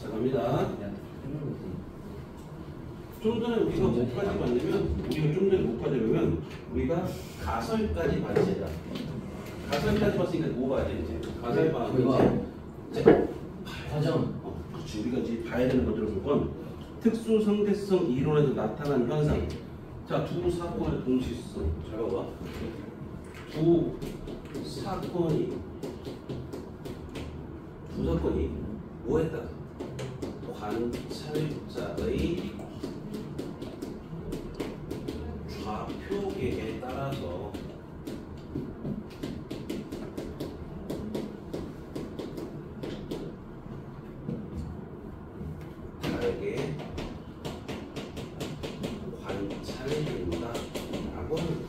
자, 갑니다. 좀 전에 우리가 뭐까지 봤냐면, 우리가 좀 전에 뭐까지 보면, 우리가 가설까지 봤지. 가설까지 봤으니까 뭐 봐야 돼, 이제? 가설 봐면 이제. 과정. 그렇지. 우리가 이제 봐야 되는 것들을 볼 건, 특수 상대성 이론에서 나타난 현상. 자, 두 사건의 동시성. 잘 봐봐. 두 사건이 뭐 했다? 관찰자의 좌표계에 따라서 다르게 관찰된다 라고 합니다.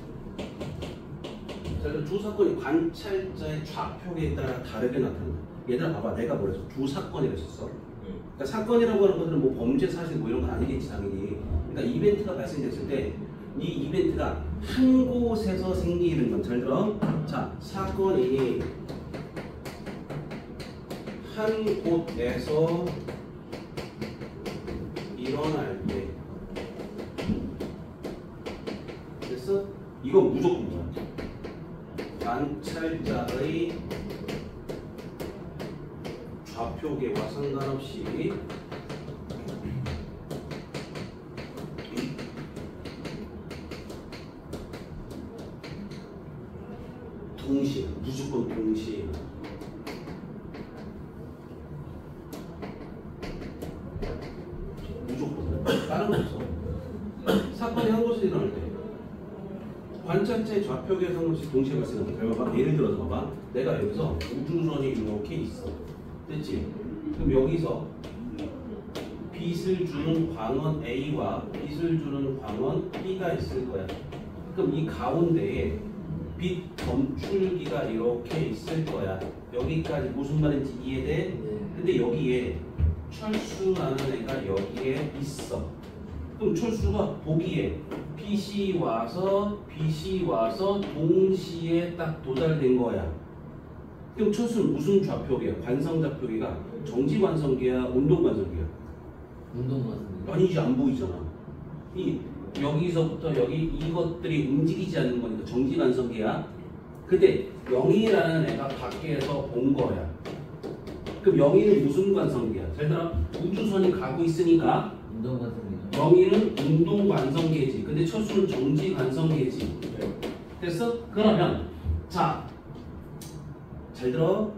자, 두 사건이 관찰자의 좌표계에 따라 다르게 나타난다. 얘들아 봐봐, 내가 뭐랬어? 두 사건이라고 했었어. 그러니까 사건이라고 하는 것들은 뭐 범죄 사실 뭐 이런 거 아니겠지 당연히. 그러니까 이벤트가 발생됐을 때 이 이벤트가 한 곳에서 생기는 건 잘 들어. 자, 사건이 한 곳에서 일어날 때 됐어? 이건 무조건 뭐야? 관찰자의 좌표계와 상관없이 동시에, 무조건 동시에 무조건 다른 거 없어. 사건이 한 곳에서 일어날 때 관찰자의 좌표계와 상관없이 동시에 발생한다. 잘 봐봐. 예를 들어서 봐봐. 내가 여기서 우주선이 이렇게 있어. 됐지? 그럼 여기서 빛을 주는 광원 A와 빛을 주는 광원 B가 있을 거야. 그럼 이 가운데에 빛 검출기가 이렇게 있을 거야. 여기까지 무슨 말인지 이해돼? 근데 여기에 철수라는 애가 여기에 있어. 그럼 철수가 보기에 빛이 와서 동시에 딱 도달된 거야. 그럼 철수는 무슨 좌표계야? 관성좌표계가 정지관성계야? 운동관성계야? 운동관성계. 아니지, 안 보이잖아. 여기서부터 여기 이것들이 움직이지 않는 거니까 정지관성계야. 근데 0이라는 애가 밖에서 본 거야. 그럼 0이는 무슨 관성계야? 잘 들어. 우주선이 가고 있으니까 운동관성계. 0이는 운동관성계지. 근데 철수는 정지관성계지. 됐어? 그러면 자, 잘 들어.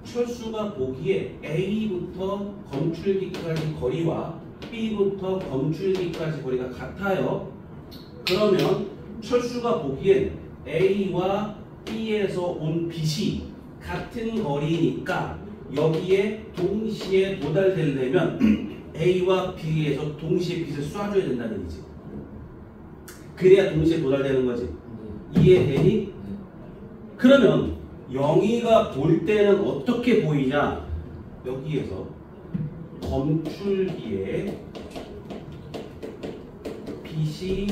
철수가 보기에 A부터 검출기까지 거리와 B부터 검출기까지 거리가 같아요. 그러면 철수가 보기엔 A와 B에서 온 빛이 같은 거리니까 여기에 동시에 도달되려면 A와 B에서 동시에 빛을 쏴줘야 된다는 얘기지. 그래야 동시에 도달되는 거지. 이해되니? 그러면 영희가 볼 때는 어떻게 보이냐? 여기에서 검출기에 빛이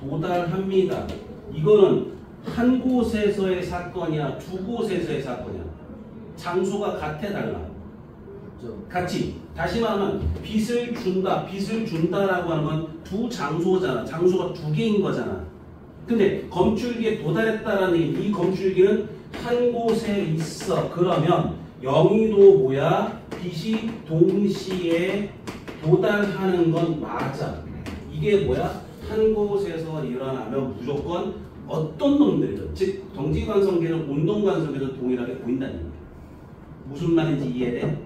도달합니다. 이거는 한 곳에서의 사건이야? 두 곳에서의 사건이야? 장소가 같아, 달라? 같이. 다시 말하면 빛을 준다라고 하는 건 두 장소잖아. 장소가 두 개인 거잖아. 근데 검출기에 도달했다라는 이 검출기는 한 곳에 있어. 그러면 영희도 뭐야? 빛이 동시에 도달하는 건 맞아. 이게 뭐야? 한 곳에서 일어나면 무조건 어떤 놈들이든, 즉 정지관성계는 운동관성계도 동일하게 보인다는 얘기야. 무슨 말인지 이해돼?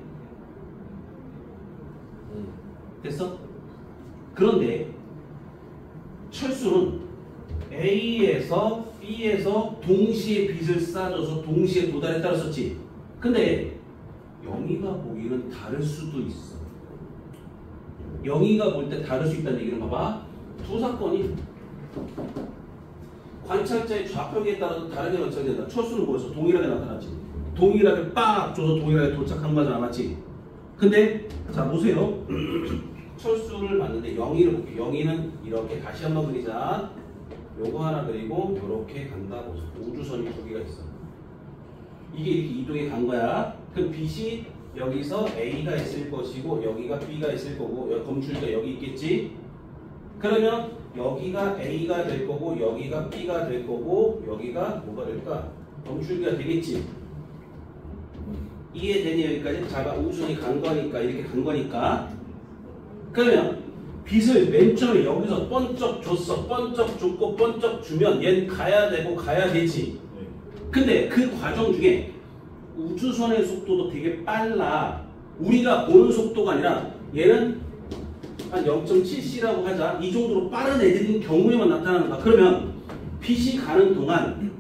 됐어? 그런데 철수는 A에서 B에서 동시에 빛을 쏴줘서 동시에 도달했다고 썼지. 근데 영희가 보기에는 다를 수도 있어. 영희가 볼 때 다를 수 있다는 얘기는 봐봐. 두 사건이 관찰자의 좌표계에 따라서 다르게 관찰된다. 철수는 뭐였어? 동일하게 나타났지. 동일하게 빡 줘서 동일하게 도착한 거잖아, 맞지? 근데 자 보세요. 철수를 봤는데 영희를 볼게요. 영희는 이렇게 다시 한번 그리자. 요거 하나 그리고 요렇게 간다고. 우주선이 두 개가 있어. 이게 이렇게 이동해 간 거야. 그 빛이 여기서 A가 있을 것이고 여기가 B가 있을 거고 여기 검출기가 여기 있겠지. 그러면 여기가 A가 될 거고 여기가 B가 될 거고 여기가 뭐가 될까? 검출기가 되겠지. 이해되니? 여기까지? 자가 우순이 간 거니까 이렇게 간 거니까. 그러면 빛을 맨 처음에 여기서 번쩍 줬어. 번쩍 줬고 번쩍 주면 얘는 가야 되고 가야 되지. 근데 그 과정 중에 우주선의 속도도 되게 빨라. 우리가 보는 속도가 아니라 얘는 한 0.7c라고 하자. 이 정도로 빠른 애들인 경우에만 나타나는 거야. 그러면 빛이 가는 동안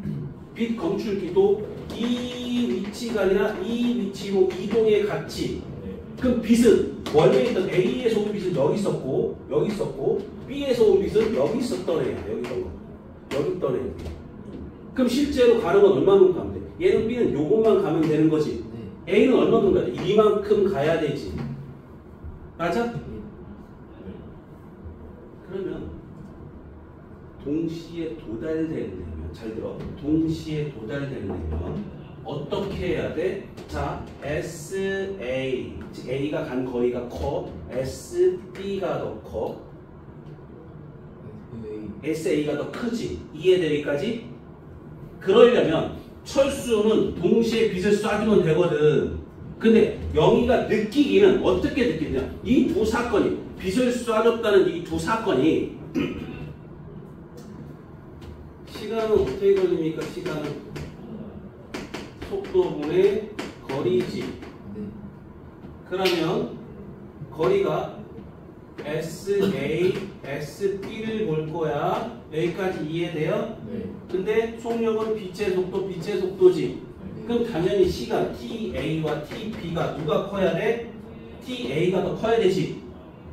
빛 검출기도 이 위치가 아니라 이 위치로 이동해 갔지. 그럼 빛은 원래 있던 A에서 온 빛은 여기 있었고 여기 있었고 B에서 온 빛은 여기 있었던 애야. 여기 있던 거. 여기 있던 애. 그럼 실제로 가는 건 얼마만큼 가면 돼? 얘는 B는 요것만 가면 되는 거지. A는 얼마만큼 가야 돼? 이만큼 가야 되지. 맞아? 그러면 동시에 도달되려면, 잘 들어, 동시에 도달되려면 어떻게 해야 돼? 자, SA, 즉 A가 간 거리가 커, SB가 더 커, SA가 더 크지. 이해되기까지? 그러려면 철수는 동시에 빛을 쏴주면 되거든. 근데 영희가 느끼기는 어떻게 느끼냐? 이 두 사건이, 빛을 쏴줬다는 이 두 사건이 시간은 어떻게 걸립니까? 시간은 속도분의 거리지. 그러면 거리가 SA, SB를 볼 거야. 여기까지 이해돼요? 네. 근데 속력은 빛의 속도, 빛의 속도지. 그럼 당연히 시간 TA와 TB가 누가 커야 돼? TA가 더 커야 되지.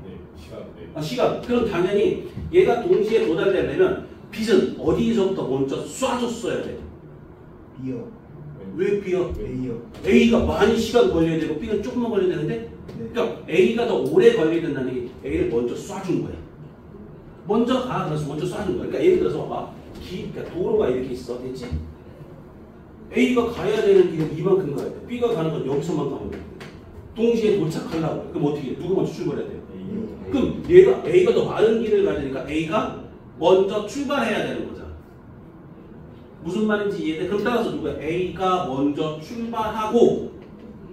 네, 시간. 네. 아, 시간. 그럼 당연히 얘가 동시에 도달되려면 빛은 어디서부터 먼저 쏴줬어야 돼? B요. 왜 B요? A요. A가 많이 시간 걸려야 되고 B는 조금만 걸려야 되는데, 네. 그러니까 A가 더 오래 걸려야 된다는 게 A를 먼저 쏴준 거야. 먼저 가. 그래서 먼저 쏴준 거야. 그러니까 예를 들어서 봐봐. 그러니까 도로가 이렇게 있어. 됐지? A가 가야 되는 길은 이만큼 가야 돼. B가 가는 건 여기서만 가면 돼. 동시에 도착하려고 해. 그럼 어떻게 해? 누가 먼저 출발해야 돼요? 그럼 얘가 A가 더 많은 길을 가야 되니까 A가 먼저 출발해야 되는 거잖아. 무슨 말인지 이해돼? 그럼 따라서 누가 A가 먼저 출발하고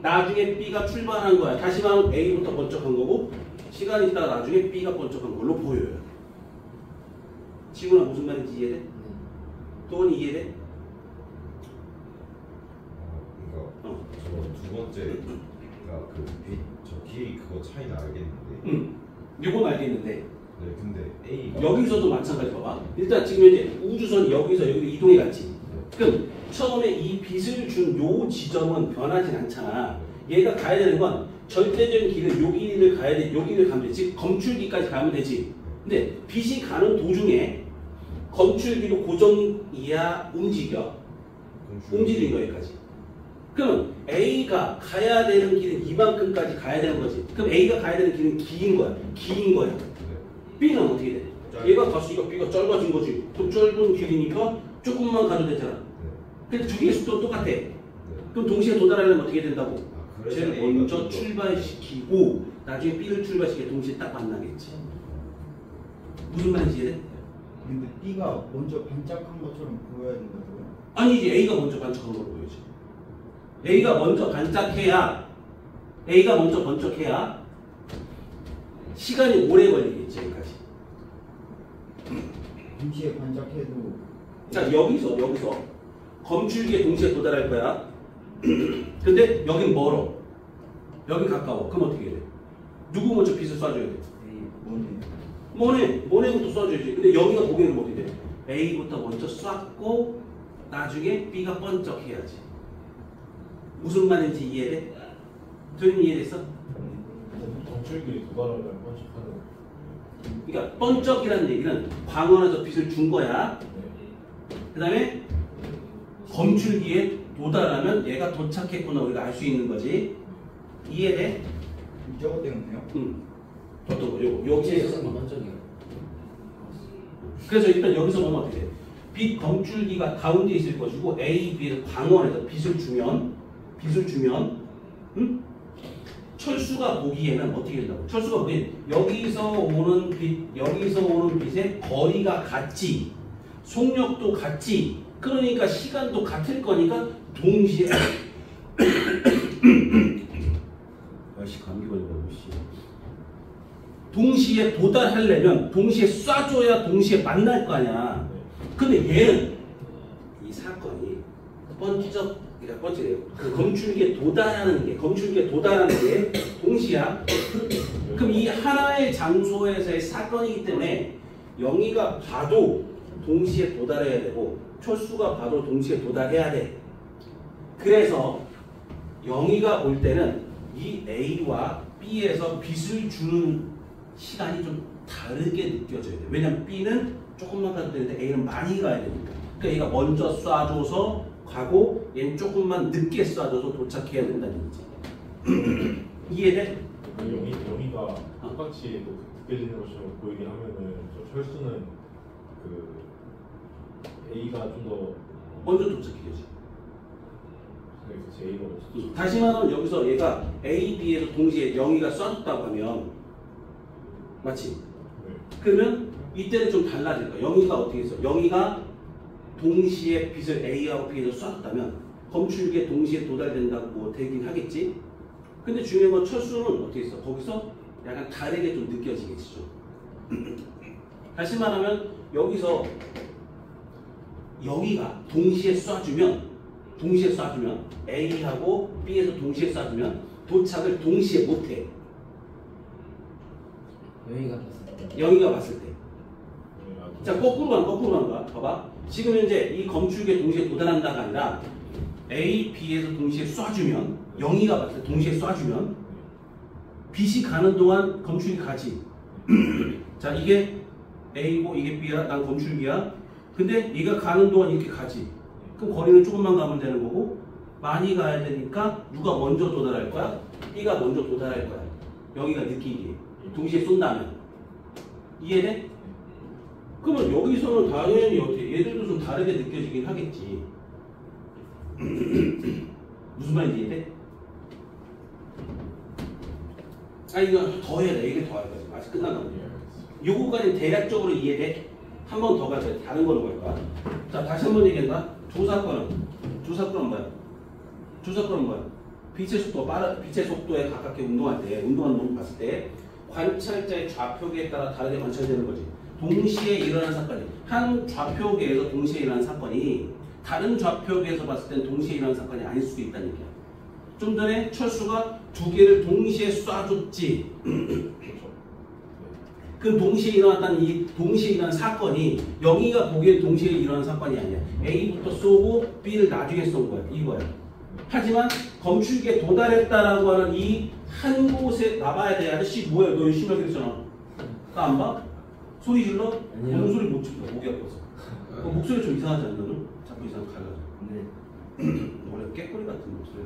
나중에 B가 출발한 거야. 다시 말하면 A부터 먼저 간 거고 시간이 있다가 나중에 B가 먼저 간 걸로 보여요. 지구나 무슨 말인지 이해돼? 도원이 이해돼? 그러니까 저 두 번째가 그 빛, 저 길이 그거 차이는 알겠는데. 이건 알겠는데 네, 근데 A가 여기서도 마찬가지 봐봐. 일단 지금 이제 우주선이 여기서 여기로 이동해 갔지. 그럼 처음에 이 빛을 준 요 지점은 변하진 않잖아. 얘가 가야 되는 건 절대적인 길은 요 길을 가야 돼. 요 길을 가면 되지. 검출기까지 가면 되지. 근데 빛이 가는 도중에 검출기도 고정이야 움직여. 움직이는 거기까지. 그러면 A가 가야 되는 길은 이만큼까지 가야 되는 거지. 그럼 A가 가야 되는 길은 긴 거야. 긴 거야. B는 어떻게 돼? 얘가 갔으니까 B가 짧아진 거지. 그럼 짧은 길이니까 조금만 가도 되잖아. 근데 두 개의 속도는 똑같아. 그럼 동시에 도달하려면 어떻게 된다고? 쟤를 먼저 출발시키고 나중에 B를 출발시켜 동시에 딱 만나겠지. 무슨 말인지 이해돼? 근데 B가 먼저 반짝한 것처럼 보여야 된다고요? 아니지. A가 먼저 반짝한 걸로 보여지. A가 먼저 반짝해야 시간이 오래 걸리겠지. 여기까지. 동시에 반짝해도 자, 여기서 검출기에 동시에 도달할 거야. 근데 여긴 멀어. 여긴 가까워. 그럼 어떻게 돼? 누구 먼저 빛을 쏴줘야 돼? 모네부터 쏴줘야지. 근데 여기가 보기에는 어떻게 돼? A부터 먼저 쐈고 나중에 B가 번쩍해야지. 무슨 말인지 이해돼? 도현이 이해됐어? 검출길이 도달하려면 번쩍하는. 그러니까 번쩍이라는 얘기는 광원에서 빛을 준 거야. 그 다음에 검출기에 도달하면 얘가 도착했구나 우리가 알 수 있는 거지. 이해돼? 저거 때문에요? 응. 어떤 거? 여기에서 번쩍이요. 그래서 일단 여기서 보면 어떻게 돼? 빛 검출기가 가운데 있을 것이고 A, B를 광원에서 빛을 주면 응? 철수가 보기에는 어떻게 된다고? 철수가 보기엔 여기서 오는 빛의 거리가 같지, 속력도 같지. 그러니까 시간도 같을 거니까 동시에 아씨 감기 걸려가지고 씨. 동시에 도달하려면 동시에 쏴줘야 동시에 만날 거 아니야. 근데 얘는 이 사건이 그러니까 번째 그 검출기에 도달하는 게 동시야. 그럼 이 하나의 장소에서의 사건이기 때문에 영희가 봐도 동시에 도달해야 되고 철수가 봐도 동시에 도달해야 돼. 그래서 영희가 볼 때는 이 A와 B에서 빛을 주는 시간이 좀 다르게 느껴져야 돼. 왜냐면 B는 조금만 가도 되는데 A는 많이 가야 되니까. 그러니까 얘가 먼저 쏴줘서 가고 얘는 조금만 늦게 쏴줘서 도착해야 된다는 얘기지. 이해돼? 영희가 똑같이 느껴지는 것처럼 보이게 하면은 저 철수는 그 A가 좀 더 먼저 도착해야지. J가 먼저. 다시 말하면 여기서 얘가 A, B에서 동시에 영희가 쏴줬다고 하면 맞지? 네. 그러면 이때는 좀 달라질 거야. 영희가 어떻게 했어? 영희가 동시에 빛을 A하고 B에서 쏴줬다면 검출기에 동시에 도달된다고 되긴 하겠지? 근데 중요한 건 철수는 어떻게 했어? 거기서 약간 다르게 좀 느껴지겠지 좀. 다시 말하면 여기서 영희가 동시에 쏴주면 A하고 B에서 동시에 쏴주면 도착을 동시에 못해. 영희가 봤을 때. 자, 거꾸로 가는 거야. 봐봐. 지금 현재 이 검출기에 동시에 도달한다가 아니라 A, B에서 동시에 쏴주면 영희가 봤을 때 동시에 쏴주면 빛이 가는 동안 검출기 가지. 자, 이게 A고 이게 B야. 난 검출기야. 근데 얘가 가는 동안 이렇게 가지. 그럼 거리는 조금만 가면 되는 거고 많이 가야 되니까 누가 먼저 도달할 거야? B가 먼저 도달할 거야. 여기가 느끼기에. 동시에 쏜다면. 이해돼? 그러면 여기서는 당연히 어떻게 얘들도 좀 다르게 느껴지긴 하겠지. 무슨 말인지 이해돼? 아 이거 더 해야 돼. 얘기 더 할 거야. 아직 끝난 거 아니야. 요거까지 대략적으로 이해돼? 한 번 더 가자. 다른 걸로 갈 거야. 자 다시 한 번 얘기한다. 두 사건은 뭐야? 빛의 속도에 가깝게 운동하는 놈을 봤을 때 관찰자의 좌표계에 따라 다르게 관찰되는 거지. 동시에 일어나는 사건이 한 좌표계에서 동시에 일어나는 사건이 다른 좌표계에서 봤을 땐 동시에 일어나는 사건이 아닐 수도 있다는 얘기야. 좀 전에 철수가 두 개를 동시에 쏴줬지. 그 동시에 일어난 사건이 영희가 보기엔 동시에 일어난 사건이 아니야. A부터 쏘고 B를 나중에 쏜 거야. 이거야. 하지만 검출기에 도달했다라고 하는 이 한 곳에 나봐야 돼. 아저씨 뭐야? 너 열심히 하기로 했잖아. 나 안 봐? 소리 질러? 아니요. 무슨 소리 못 질러? 목이 아파서. 목소리 좀 이상하지 않나 너는? 자꾸 이상 갈라져. 네. 원래 깨꼬리 같은 목소리.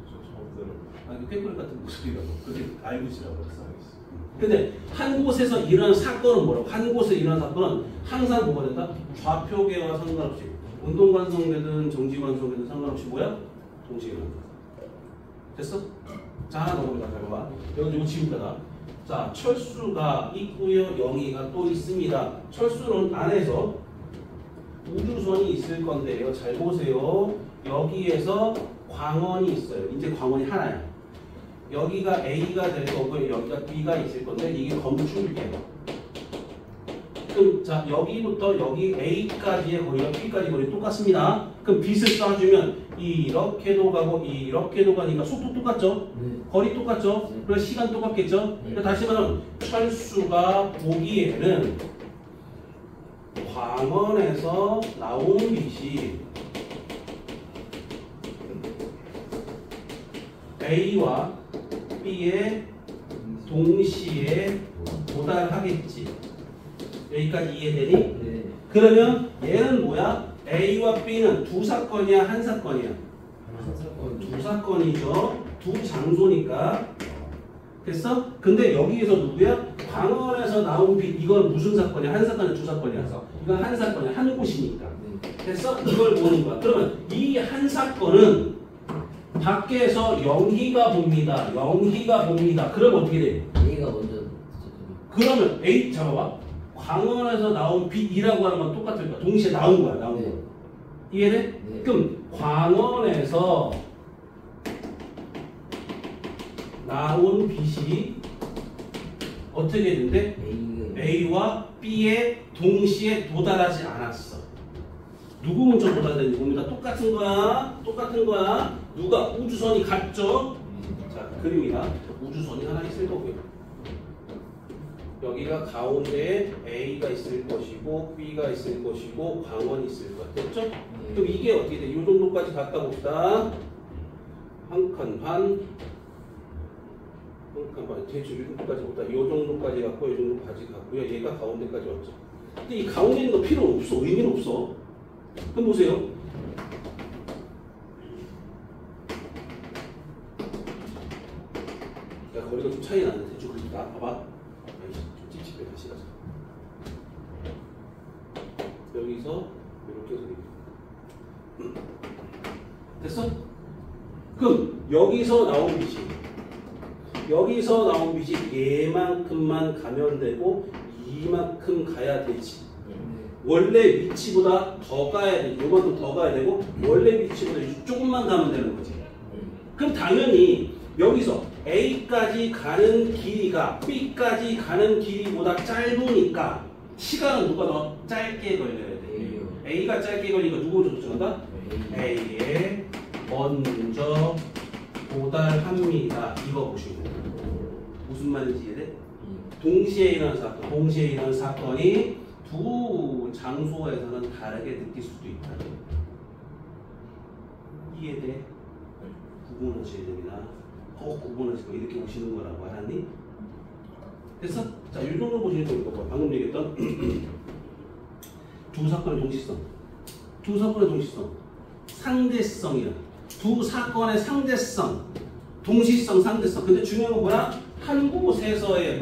처음 들어. 아니 깨꼬리 같은 목소리라고. 그렇게 알고 있으라고 그랬어. 근데 한 곳에서 일어난 사건은 뭐라고? 한 곳에 일어난 사건은 항상 뭐가 된다? 좌표계와 상관없이 운동관성되든 정지관성되든 상관없이 뭐야? 동시에 일어난다. 됐어? 자 하나 더 봅니다. 잘 봐봐. 이거 지금까지다. 자 철수가 있고요. 영희가 또 있습니다. 철수는 안에서 우주선이 있을 건데요. 잘 보세요. 여기에서 광원이 있어요. 이제 광원이 하나야. 여기가 A가 될 거고요. 여기가 B가 있을 건데 이게 검출계예요. 그럼 자 여기부터 여기 A까지의 거리와 B까지 거리 똑같습니다. 그럼 빛을 쏴주면 이렇게도 가고 이렇게도 가니까 속도 똑같죠? 네. 거리 똑같죠? 네. 그래서 시간 똑같겠죠? 네. 다시 말하면 철수가 보기에는 광원에서 나온 빛이 A와 B에 동시에 도달하겠지. 여기까지 이해되니? 네. 그러면 얘는 뭐야? A와 B는 두 사건이야? 한 사건이야? 두 사건이죠. 두 장소니까. 됐어? 근데 여기에서 누구야? 광원에서 나온 빛. 이건 무슨 사건이야? 한 사건이야? 두 사건이야? 이건 한 사건이야. 한 곳이니까. 네. 됐어? 이걸 보는 거야. 그러면 이 한 사건은 밖에서 영희가 봅니다. 영희가 봅니다. 그럼 어떻게 돼? A가 먼저 그러면 A 잡아봐. 광원에서 나온 빛이라고 하는 건 똑같을 거야. 동시에 나온 거야. 나온 네. 거. 이해돼? 네. 그럼 광원에서 나온 빛이 어떻게 된대? A와 B에 동시에 도달하지 않았어. 누구 먼저 도달되는지 봅니다. 똑같은 거야. 똑같은 거야. 누가? 우주선이 같죠? 자, 그림이다. 우주선이 하나 있을 거고요. 여기가 가운데에 A가 있을 것이고 B가 있을 것이고 광원이 있을 것. 됐죠? 그럼 이게 어떻게 돼? 이 정도까지 갔다 봅시다. 한 칸 반. 대충 이 정도까지 보다 이 정도까지 갔고 이 정도까지 갔고요. 얘가 가운데까지 왔죠. 근데 이 가운데 있는 거 필요 없어. 의미는 없어. 그럼 보세요. 야, 거리가 좀 차이 나는데 대충 그리다. 봐봐. 좀 찝찝해. 다시 가자. 여기서 이렇게 그리고 됐어? 그럼 여기서 나온 빛이 얘만큼만 가면 되고 이만큼 가야 되지. 원래 위치보다 더 가야 되고 요만큼 더 가야 되고 원래 위치보다 조금만 가면 되는 거지. 그럼 당연히 여기서 A까지 가는 길이가 B까지 가는 길이보다 짧으니까 시간은 누가 더 짧게 걸려야 돼. A가 짧게 걸리니까 누구 먼저 도착한다? A에 먼저 도달합니다. 이거 보시고 무슨 말인지 이해돼? 동시에 일어난 사건이 두 장소에서는 다르게 느낄 수도 있다. 이해돼? 구분하셔야 됩니다. 꼭 구분하시고 이렇게 보시는 거라고 하니? 됐어? 자, 이 정도 보시는 거 방금 얘기했던 두 사건의 동시성. 두 사건의 동시성. 상대성이야. 두 사건의 상대성. 동시성, 상대성. 근데 중요한 건 뭐야? 한 곳에서의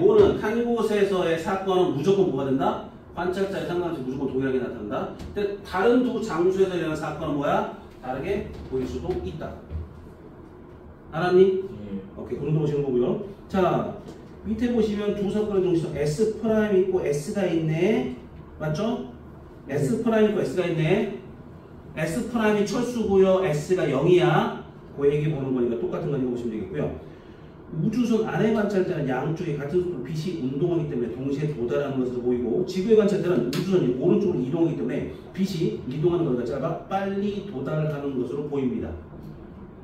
사건은 무조건 뭐가 된다? 관찰자의 상관없이 무조건 동일하게 나타난다. 근데 다른 두 장소에서 일어나는 사건은 뭐야? 다르게 보일 수도 있다. 알았니? 오케이, 그 정도 보시는 거고요. 자, 밑에 보시면 두 사건의 동시성 S' 있고 S가 있네. 맞죠? S' 있고 S가 있네. S'이 철수고요. S가 0이야. 그 얘기 보는 거니까 똑같은 거니까 보시면 되겠고요. 우주선 안의 관찰자는 양쪽에 같은 속도로 빛이 운동하기 때문에 동시에 도달하는 것으로 보이고 지구의 관찰자는 우주선이 오른쪽으로 이동하기 때문에 빛이 이동하는 거리가 짧아 빨리 도달하는 것으로 보입니다.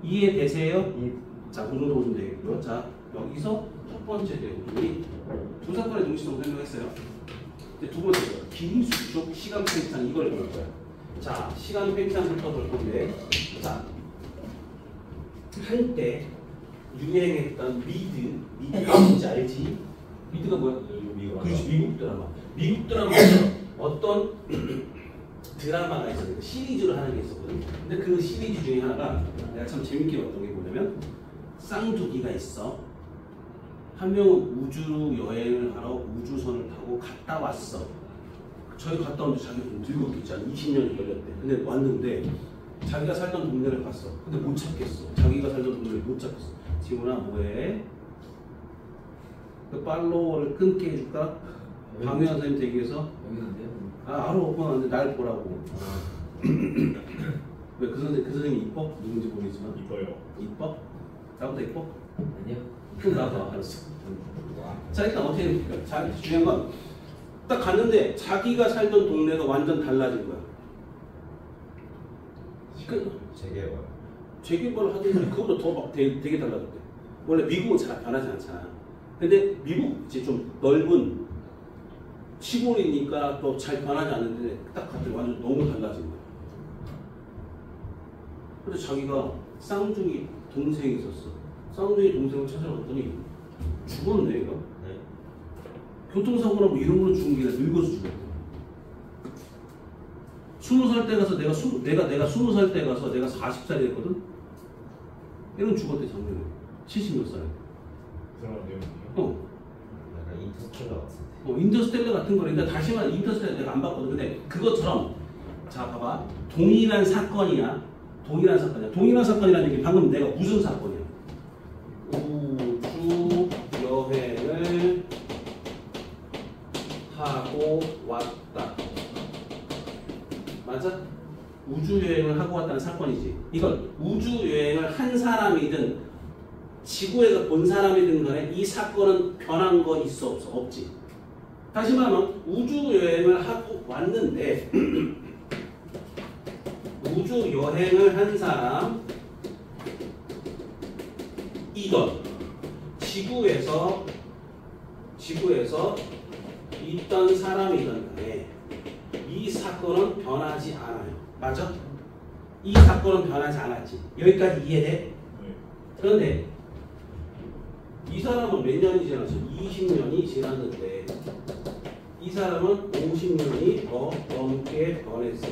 이해되세요? 자, 그 정도 보시면 되겠고요. 자, 여기서 첫 번째 내용이 두 사건의 동시성을 설명했어요. 두 번째 긴 수축 시간 팽창 이걸 볼 거야. 자, 시간 팽창부터 볼 건데, 자, 한때 유행했던 미드가 뭔지 알지? 미드가 뭐야? 그렇지, 미국 드라마. 미국 드라마에서 어떤 드라마가 있었는데 시리즈로 하는 게 있었거든. 근데 그 시리즈 중에 하나가 내가 참 재밌게 봤던 게 뭐냐면 쌍둥이가 있어. 한 명은 우주 여행을 하러 우주선을 타고 갔다 왔어. 저희 갔다 왔는데 자기가 좀 늙었겠지. 한 20년이 걸렸대. 근데 왔는데 자기가 살던 동네를 갔어. 근데 못 찾겠어. 자기가 살던 동네를 못 찾겠어. 지훈아 뭐해? 그 팔로워를 끊게 해줄까? 강유한 선생님 대기해서. 알아. 근데 날 보라고. 왜 그 선생님 이뻐? 누군지 모르겠지만. 이뻐요. 이뻐? 나보다 이뻐? 아니요. 그럼 나도 알았어. 자, 일단 어떻게 됩니까? 중요한 건 딱 갔는데 자기가 살던 동네가 완전 달라진 거야. 재개발을 하든지 그거보다 더 막 되게 달라졌대. 원래 미국은 잘 변하지 않잖아. 근데 미국 이제 좀 넓은 시골이니까 또 잘 변하지 않는데 딱 갔더니 완전 너무 달라진 거야. 근데 자기가 쌍둥이 동생이 있었어. 쌍둥이 동생을 찾아러 갔더니 죽었네, 얘가. 네. 교통사고나 뭐 이런 걸로 죽은 게 아니라 늙어서 죽었대. 20살 때 가서 내가 20살 때 가서 내가 40살이 됐거든? 얘는 죽었대, 작년에. 70몇 살에. 드라마 내용이요? 약간 인터스텔라 같은데. 인터스텔라 같은 거니까 다시 말해 인터스텔라 내가 안 봤거든. 근데 그것처럼 자 봐봐. 동일한 사건이야. 동일한 사건이야. 동일한 사건이라는 얘기 방금 내가 무슨 사건이야? 우주 여행을 하고 왔다. 맞아? 우주 여행을 하고 왔다는 사건이지. 이건 우주 여행을 한 사람이든 지구에서 본 사람이든 간에 이 사건은 변한 거 있어 없어? 없지. 다시 말하면 우주 여행을 하고 왔는데 우주 여행을 한 사람 이건 지구에서 있던 사람이든 간에 이 사건은 변하지 않아요. 맞아? 이 사건은 변하지 않았지. 여기까지 이해돼? 네. 그런데 이 사람은 몇 년이 지났어? 20년이 지났는데 이 사람은 50년이 더 넘게 변했어.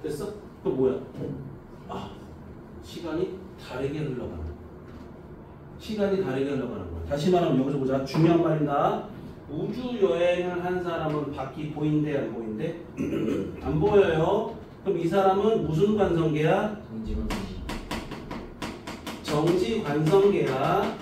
됐어? 그럼 뭐야? 아, 시간이 다르게 흘러가는 거야. 시간이 다르게 흘러가는 거야. 다시 말하면 여기서 보자. 중요한 말입니다. 우주 여행을 한 사람은 밖이 보인대 안 보인대? 안 보여요. 그럼 이 사람은 무슨 관성계야? 정지관성계야.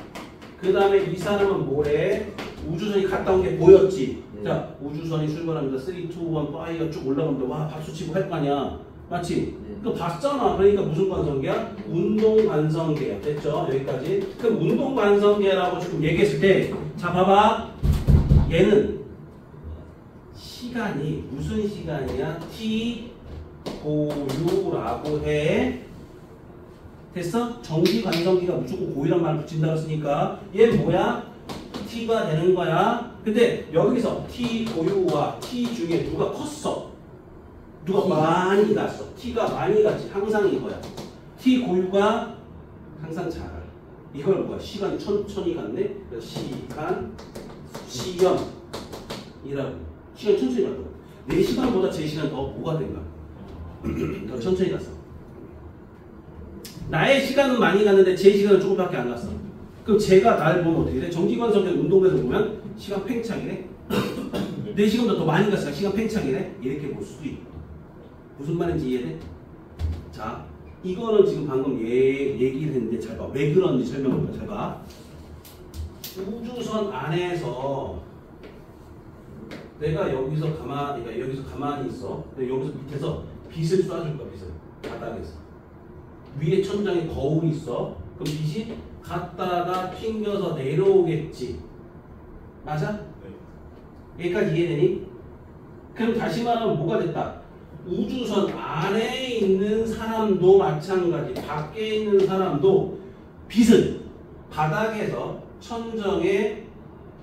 그 다음에 이 사람은 뭐래? 우주선이 갔다 온 게 보였지? 네. 자, 우주선이 출발합니다. 3, 2, 1, 파이가 쭉 올라가는데 와 박수 치고 할 거 아니야. 맞지? 네. 그거 봤잖아. 그러니까 무슨 관성계야? 운동관성계야. 됐죠? 여기까지. 그럼 운동관성계라고 지금 얘기했을 때, 자 봐봐. 얘는 시간이 무슨 시간이야? t 고유라고 해. 됐어? 정지관성기가 무조건 고유란 말을 붙인다고 했으니까 얘 뭐야? t가 되는 거야. 근데 여기서 t 고유와 t 중에 누가 컸어? 누가 많이 갔어? t가 많이 갔지. 항상 이거야. t 고유가 항상 작아. 이걸 뭐야? 시간이 천천히 갔네? 시연이라고. 시간이 천천히 갔다. 내 시간보다 제 시간 더 뭐가 된가? 더 천천히 갔어. 나의 시간은 많이 갔는데 제 시간은 조금밖에 안 갔어. 그럼 제가 나를 보면 어떻게 돼? 정지관성계 운동에서 보면 시간 팽창이래. 내 시간보다 더 많이 갔으니까 시간 팽창이래. 이렇게 볼 수도 있고. 무슨 말인지 이해돼? 자, 이거는 지금 방금 얘기를 했는데 잘 봐. 왜 그런지 설명해볼까? 잘 봐. 우주선 안에서 내가 여기서 가만히 있어. 여기서 밑에서 빛을 쏴줄 거야. 빛을 바닥에서. 위에 천장에 거울이 있어. 그럼 빛이 갔다가 튕겨서 내려오겠지. 맞아? 네. 여기까지 이해되니? 그럼 다시 말하면 뭐가 됐다? 우주선 안에 있는 사람도 마찬가지. 밖에 있는 사람도 빛은 바닥에서 천정에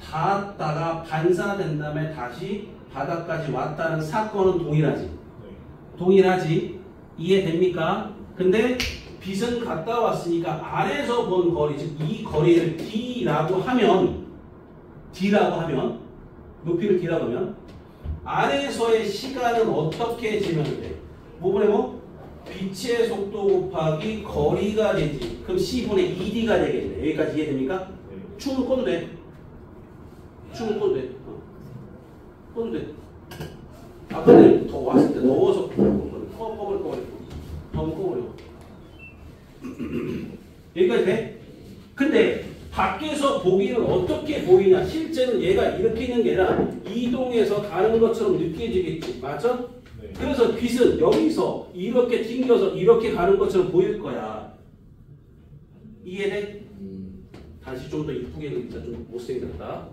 닿았다가 반사된 다음에 다시 바닥까지 왔다는 사건은 동일하지. 네. 동일하지. 이해됩니까? 근데 빛은 갔다 왔으니까 안에서 본 거리, 즉 이 거리를 D라고 하면 높이를 D라고 하면 안에서의 시간은 어떻게 재면 돼? 뭐보내 뭐? 빛의 속도 곱하기 거리가 되지. 그럼 C분의 2D가 되겠네. 여기까지 이해됩니까? 네. 춤은 꺼도 돼. 춤은 꺼도 돼. 꺼도 돼. 아까는 더 왔을 때 넣어서 꺼버려. 너무 꺼버려. 여기까지 돼? 근데 밖에서 보기는 어떻게 보이냐? 실제는 얘가 이렇게 있는 게 아니라 이동해서 가는 것처럼 느껴지겠지. 맞아? 네. 그래서 빛은 여기서 이렇게 튕겨서 이렇게 가는 것처럼 보일 거야. 이해돼? 다시 좀 더 이쁘게 그리자. 좀 못생겼다.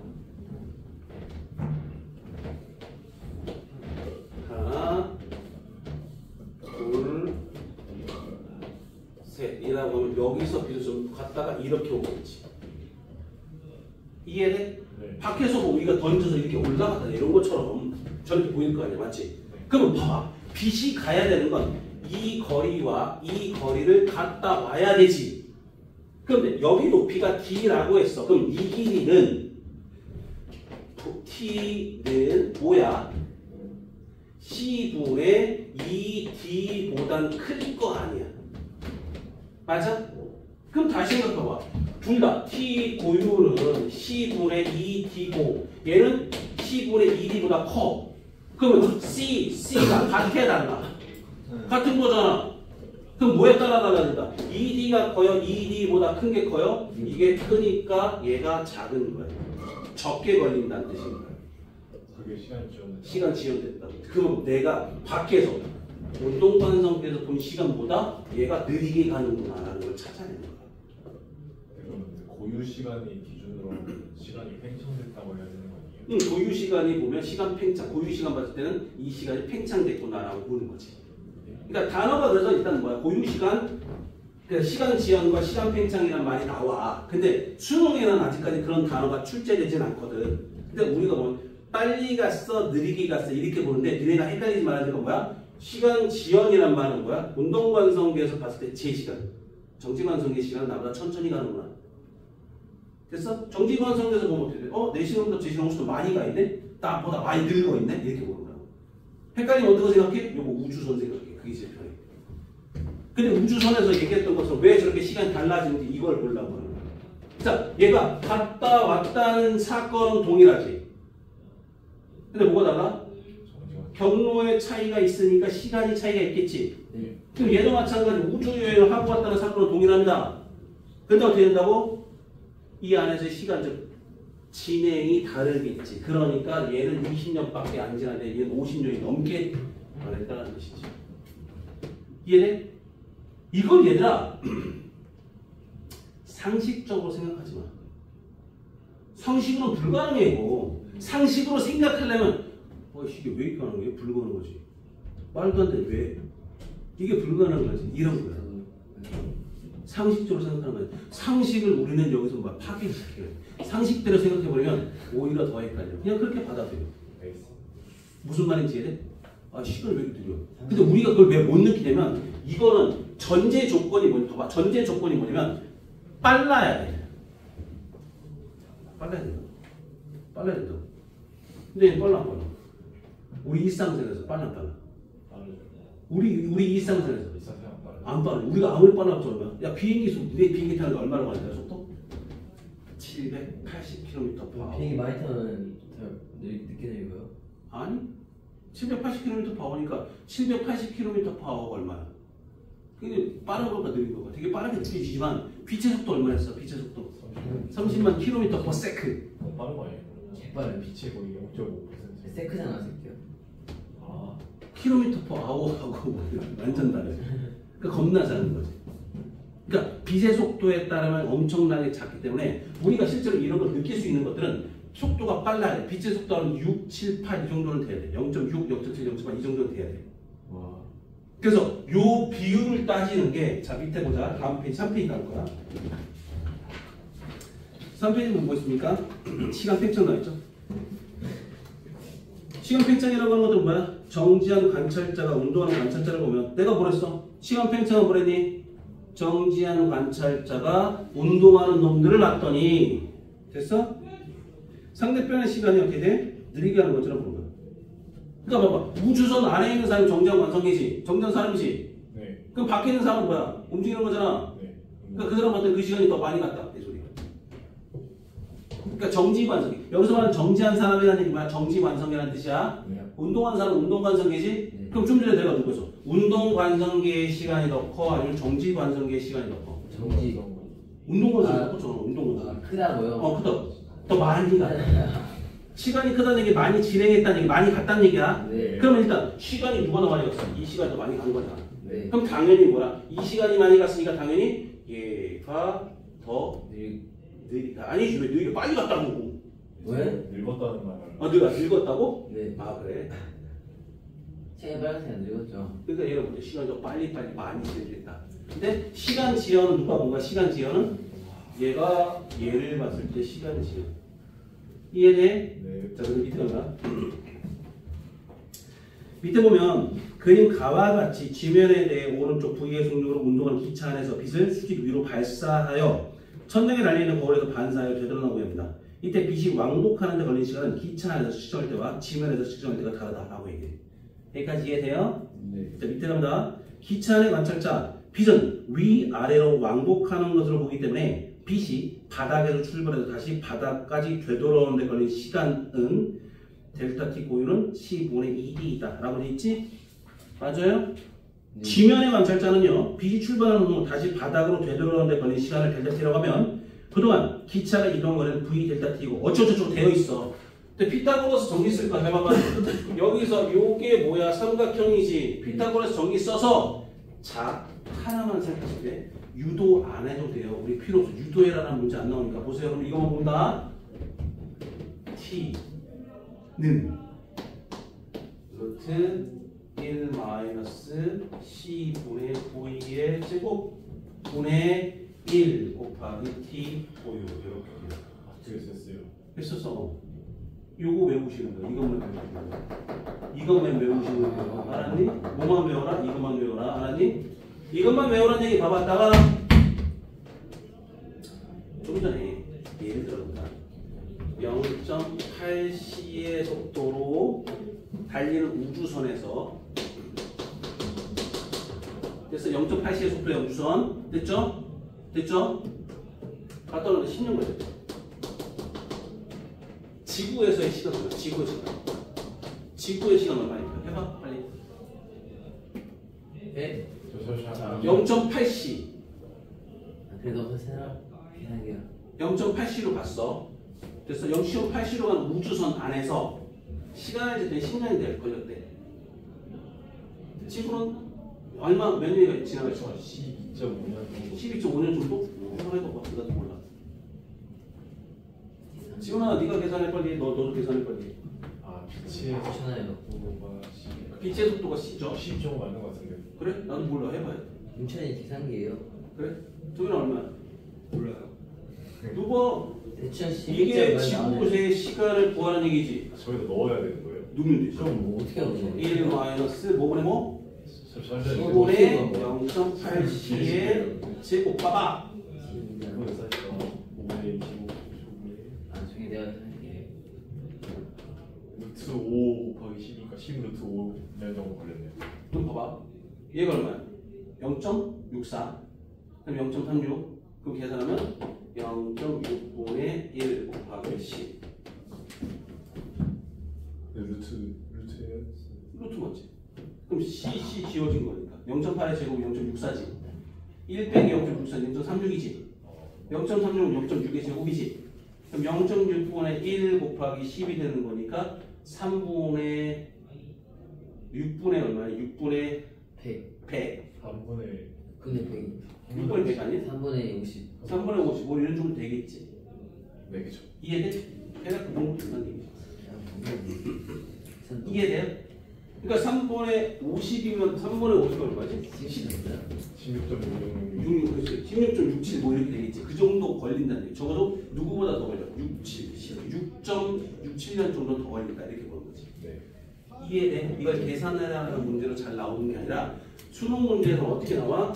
하나, 둘, 셋. 이라고 하면 여기서 빛을 좀 갔다가 이렇게 오겠지. 이해돼? 네. 밖에서 보고 우리가 던져서 이렇게 올라갔다 이런 것처럼 저렇게 보일 거 아니야. 맞지? 네. 그러면 봐봐. 빛이 가야 되는 건 이 거리와 이 거리를 갔다 와야 되지. 그런데 여기 높이가 D라고 했어. 그럼 이 길이는 T는 뭐야? C분의 2D보단 클 거 아니야. 맞아? 그럼 다시 생각해봐. 둘 다 T 고유는 C분의 2D고 얘는 C분의 2D보다 커. 그러면 C가 같아 달라? 같은 거잖아. 그럼 뭐에 따라 달라진다? ED가 커요? ED보다 큰 게 커요? 이게 크니까 얘가 작은 거예요. 적게 걸린다는 뜻인 거예요. 그게 시간이 지연됐다. 시간 지연됐다. 그럼 내가 밖에서 운동관성에서 본 시간보다 얘가 느리게 가는구나라는 걸 찾아내는 거야. 그러면 고유 시간이 기준으로 하면 시간이 팽창됐다고 해야 되는 거 아니에요? 고유 시간이 보면 시간 팽창, 고유 시간 봤을 때는 이 시간이 팽창됐구나라고 보는 거지. 그러니까 단어가 그래서 일단 뭐야? 고유 시간, 그러니까 시간 지연과 시간 팽창이라는 말이 나와. 근데 수능에는 아직까지 그런 단어가 출제되진 않거든. 근데 우리가 보면 빨리 갔어, 느리게 갔어 이렇게 보는데 니네가 헷갈리지 말아야 될 건 뭐야? 시간 지연이란 말은 뭐야? 운동관성계에서 봤을 때 제 시간, 정지관성계 시간은 나보다 천천히 가는구나. 됐어? 정지관성계에서 보면 어떻게 돼? 내 시간보다 제 시간 훨씬 더 많이 가 있네? 나보다 많이 늙어 있네? 이렇게 보는 거야. 헷갈리면 어떻게 생각해? 요거 우주선 생각해. 그게 제일 편해. 근데 우주선에서 얘기했던 것처럼 왜 저렇게 시간이 달라지는지 이걸 보려고 하는 거야. 자, 얘가 갔다 왔다는 사건은 동일하지. 근데 뭐가 달라? 경로의 차이가 있으니까 시간이 차이가 있겠지. 그럼 얘도 마찬가지 우주여행을 하고 갔다는 사건은 동일합니다. 근데 어떻게 된다고? 이 안에서의 시간적 진행이 다르겠지. 그러니까 얘는 20년밖에 안 지났는데 얘는 50년이 넘게 변했다는 뜻이지. 이해돼? 이걸 얘들아 상식적으로 생각하지 마. 상식으로는 불가능해 이거. 상식으로 생각하려면 이게 왜 이렇게 하는 거야? 불가능한 거지. 말도 안 돼. 왜? 이게 불가능한 거지. 이런 거야. 상식적으로 생각하는 거야. 상식을 우리는 여기서 막 파괴시켜요. 상식대로 생각해버리면 오히려 더 헷갈려. 그냥 그렇게 받아들여. 무슨 말인지 이해돼? 시간이 왜 이렇게 느려? 근데 우리가 그걸 왜 못 느끼냐면 이거는 전제 조건이 뭐냐? 봐봐. 전제 조건이 뭐냐면 빨라야 돼. 빨라야 된다. 빨라야 된다. 근데 얘는 빨라 안 빨라? 우리 일상생활에서 빨라 안 빨라? 우리 일상생활에서 안 빨라. 우리가 아무리 빨라봤자 얼마야? 야 비행기 속도, 내 비행기 타는 게 얼마나 많이 돼? 속도? 780km/h. 비행기 많이 타면 더 늦게 내려가요? 아니 780km/h니까 780km/h가 얼마야? 그게 빠른 거가 느린 거가 되게 빠르게 느껴지지만 빛의 속도 얼마나 했어? 빛의 속도 30만 km/s. 더 빠른 거 아니에요? 개빠른. 빛의 거의 0.5%. 세크잖아, 새끼야. km/h하고 완전 다르지. 그러니까 겁나 작은 거지. 그러니까 빛의 속도에 따르면 엄청나게 작기 때문에 우리가 실제로 이런 걸 느낄 수 있는 것들은 속도가 빨라야 돼. 빛의 속도는 6, 7, 8 이 정도는 돼야 돼. 0.6, 0.7, 0.8 이 정도는 돼야 돼. 와. 그래서 요 비율을 따지는 게, 자 밑에 보자. 다음 페이지 3페이지 갈 거야. 3페이지 보면 뭐 있습니까? 시간 팽창 나있죠? 시간 팽창이라고 하는 것들은 뭐야? 정지한 관찰자가 운동하는 관찰자를 보면 내가 뭐랬어? 시간 팽창은 뭐랬니? 정지한 관찰자가 운동하는 놈들을 놨더니 됐어? 상대편의 시간이 어떻게 돼? 느리게 하는 것처럼 보는 거야. 그러니까 봐봐. 우주선 안에 있는 사람이 정지한 관성이지. 정지한 사람이지. 네. 그럼 밖에 있는 사람은 뭐야? 움직이는 거잖아. 네. 그러니까 그 사람한테 그 시간이 더 많이 갔다. 내 소리가. 그러니까 정지관성. 여기서 말하는 정지한 사람이라는 얘기 뭐야? 정지관성이라는 뜻이야. 네. 운동한 사람은 운동관성계지? 네. 그럼 좀 전에 내가 누구였어? 운동관성계의 시간이 더 커? 아니면 정지관성계의 시간이 더 커? 정지. 운동관성이 더 커. 운동관성. 크다고요? 크다. 더 많이 가. 시간이 크다는 얘기, 많이 진행했다는 얘기, 많이 갔다는 얘기야. 네. 그러면 일단 시간이 누가 더 많이 갔어? 이 시간이 더 많이 간 거잖아. 네. 그럼 당연히 뭐라? 이 시간이 많이 갔으니까 당연히 얘가 더 느리다. 아니지, 왜 느리게 빨리 갔다고? 왜? 늙었다는 말을. 내가 늙었다고? 네. 아 그래? 책에 빨간색 늙었죠. 그러니까 얘가 뭐죠? 시간이 더 빨리 많이 진행됐다. 근데 시간 지연은 누가 뭔가 시간 지연은 얘가 얘를 봤을 때 시간 지연. 이해돼? 네. 자, 그럼 밑에 가자. 밑에 보면 그림 가와 같이 지면에 대해 오른쪽 V의 속력으로 운동하는 기차 안에서 빛을 수직 위로 발사하여 천장에 달려있는 거울에서 반사하여 되돌아나오게 합니다. 이때 빛이 왕복하는 데 걸린 시간은 기차 안에서 측정할 때와 지면에서 측정할 때가 다르다라고 얘기해. 여기까지 이해돼요? 네. 자, 밑에 갑니다. 기차 안의 관찰자, 빛은 위아래로 왕복하는 것으로 보기 때문에 빛이 바닥에서 출발해서 다시 바닥까지 되돌아오는 데 걸린 시간은 델타 t 고유는 15분의 2d이다 라고 돼 있지? 맞아요? 지면의 관찰자는요, 빛이 출발한 후 다시 바닥으로 되돌아오는 데 걸린 시간을 델타 t라고 하면 그동안 기차가 이동 거리는 v 델타 t고 어쩌고저쩌고 되어 있어. 근데 피타고라스 정리 쓸까 해봐봐. 여기서 요게 뭐야? 삼각형이지. 피타고라스 정리 써서 자 하나만 생각하실 때 유도 안 해도 돼요. 우리 필요 없어. 유도해라는 문제 안 나오니까 보세요. 그럼 이거만 본다. t는 루트 1 마이너스 c분의 v의 제곱 분의 1 곱하기 t 이거 이렇게 어떻게 됐어요? 했었어. 요거 외우시는 거예요. 이것만 외우시는 거예요. 이것만 외우시는 거예요. 알았니? 뭐만 외워라? 이것만 외워라. 알았니? 이것만 외우라는 얘기 봐봤다가 좀 전에 예를 들어본다. 0.8c의 속도로 달리는 우주선에서 그래서 0.8c의 속도의 우주선 됐죠? 됐죠? 갔다 오는데 10년 걸렸죠. 지구에서의 시간 얼마? 지구의 시간. 지구의 시간 얼마니까? 해봐 빨리. 네? 0.8c. 그래도 어서 세상이야. 0.8c로 봤어. 그래서 0.8c로 가는 우주선 안에서 시간이 됐더니 10년이 걸렸대. 지구는 얼마 몇 년이 지나갔어? 12.5년 정도. 12.5년 정도? 해봐봐. 나도 몰라. 지훈아, 네가 계산할 거니? 너도 계산할 거니? 아 빛의 괜찮아요. 속도가 빛의 속도가 C죠? 10 정도 맞는 것 같은데. 그래? 나도 몰라. 해봐요. 인천이 계산기예요. 그래? 동현아 얼마야? 몰라요. 누구? 대충 이게 지구의 시간을 구하는 얘기지. 저기다 넣어야 되는 거예요? 누면 되지. 그럼 뭐 어떻게 하는 1 마이너스 뭐분의 뭐? 잠시만요. 5분의 0.8c의 제곱 봐봐. 이거 사실까? 5분의 25. 나중에 내가 할게. 루트 5 곱하기 10이니까 10 루트 5년 정도 걸렸네요. 좀 봐봐. 얘가 얼마야? 0.64. 그럼 0.36. 그럼 계산하면 0.6분의 1 곱하기 10. 루트는 루트 맞지? 그럼 C 지워진 거니까 0.8의 제곱 0.64지. 1 빼기 0.64는 0.36이지. 0.36은 0.6의 제곱이지. 그럼 0.6분의 1 곱하기 10이 되는 거니까 3분의 6분의 얼마야? 6분의 100. 100. 3분의 근데 100. 6분의 100 아니야? 3분의 50. 3분의 50. 뭐 이런 정도 되겠지. 네 개죠. 이해돼? 해가 그 정도 된다는 얘기지. 이해? 이해돼요? 그러니까 3분의 50이면 3분의 50이 얼마지? 16.6. 16.67 뭐 이렇게 되겠지. 그 정도 걸린다는 얘기. 적어도 누구보다 더 걸려. 6.7년 정도 더 걸린다 이렇게 보는 거지. 네. 이해돼? 이걸 계산하라는 문제로 잘 나오는 게 아니라 수능 문제에서 어떻게 나와?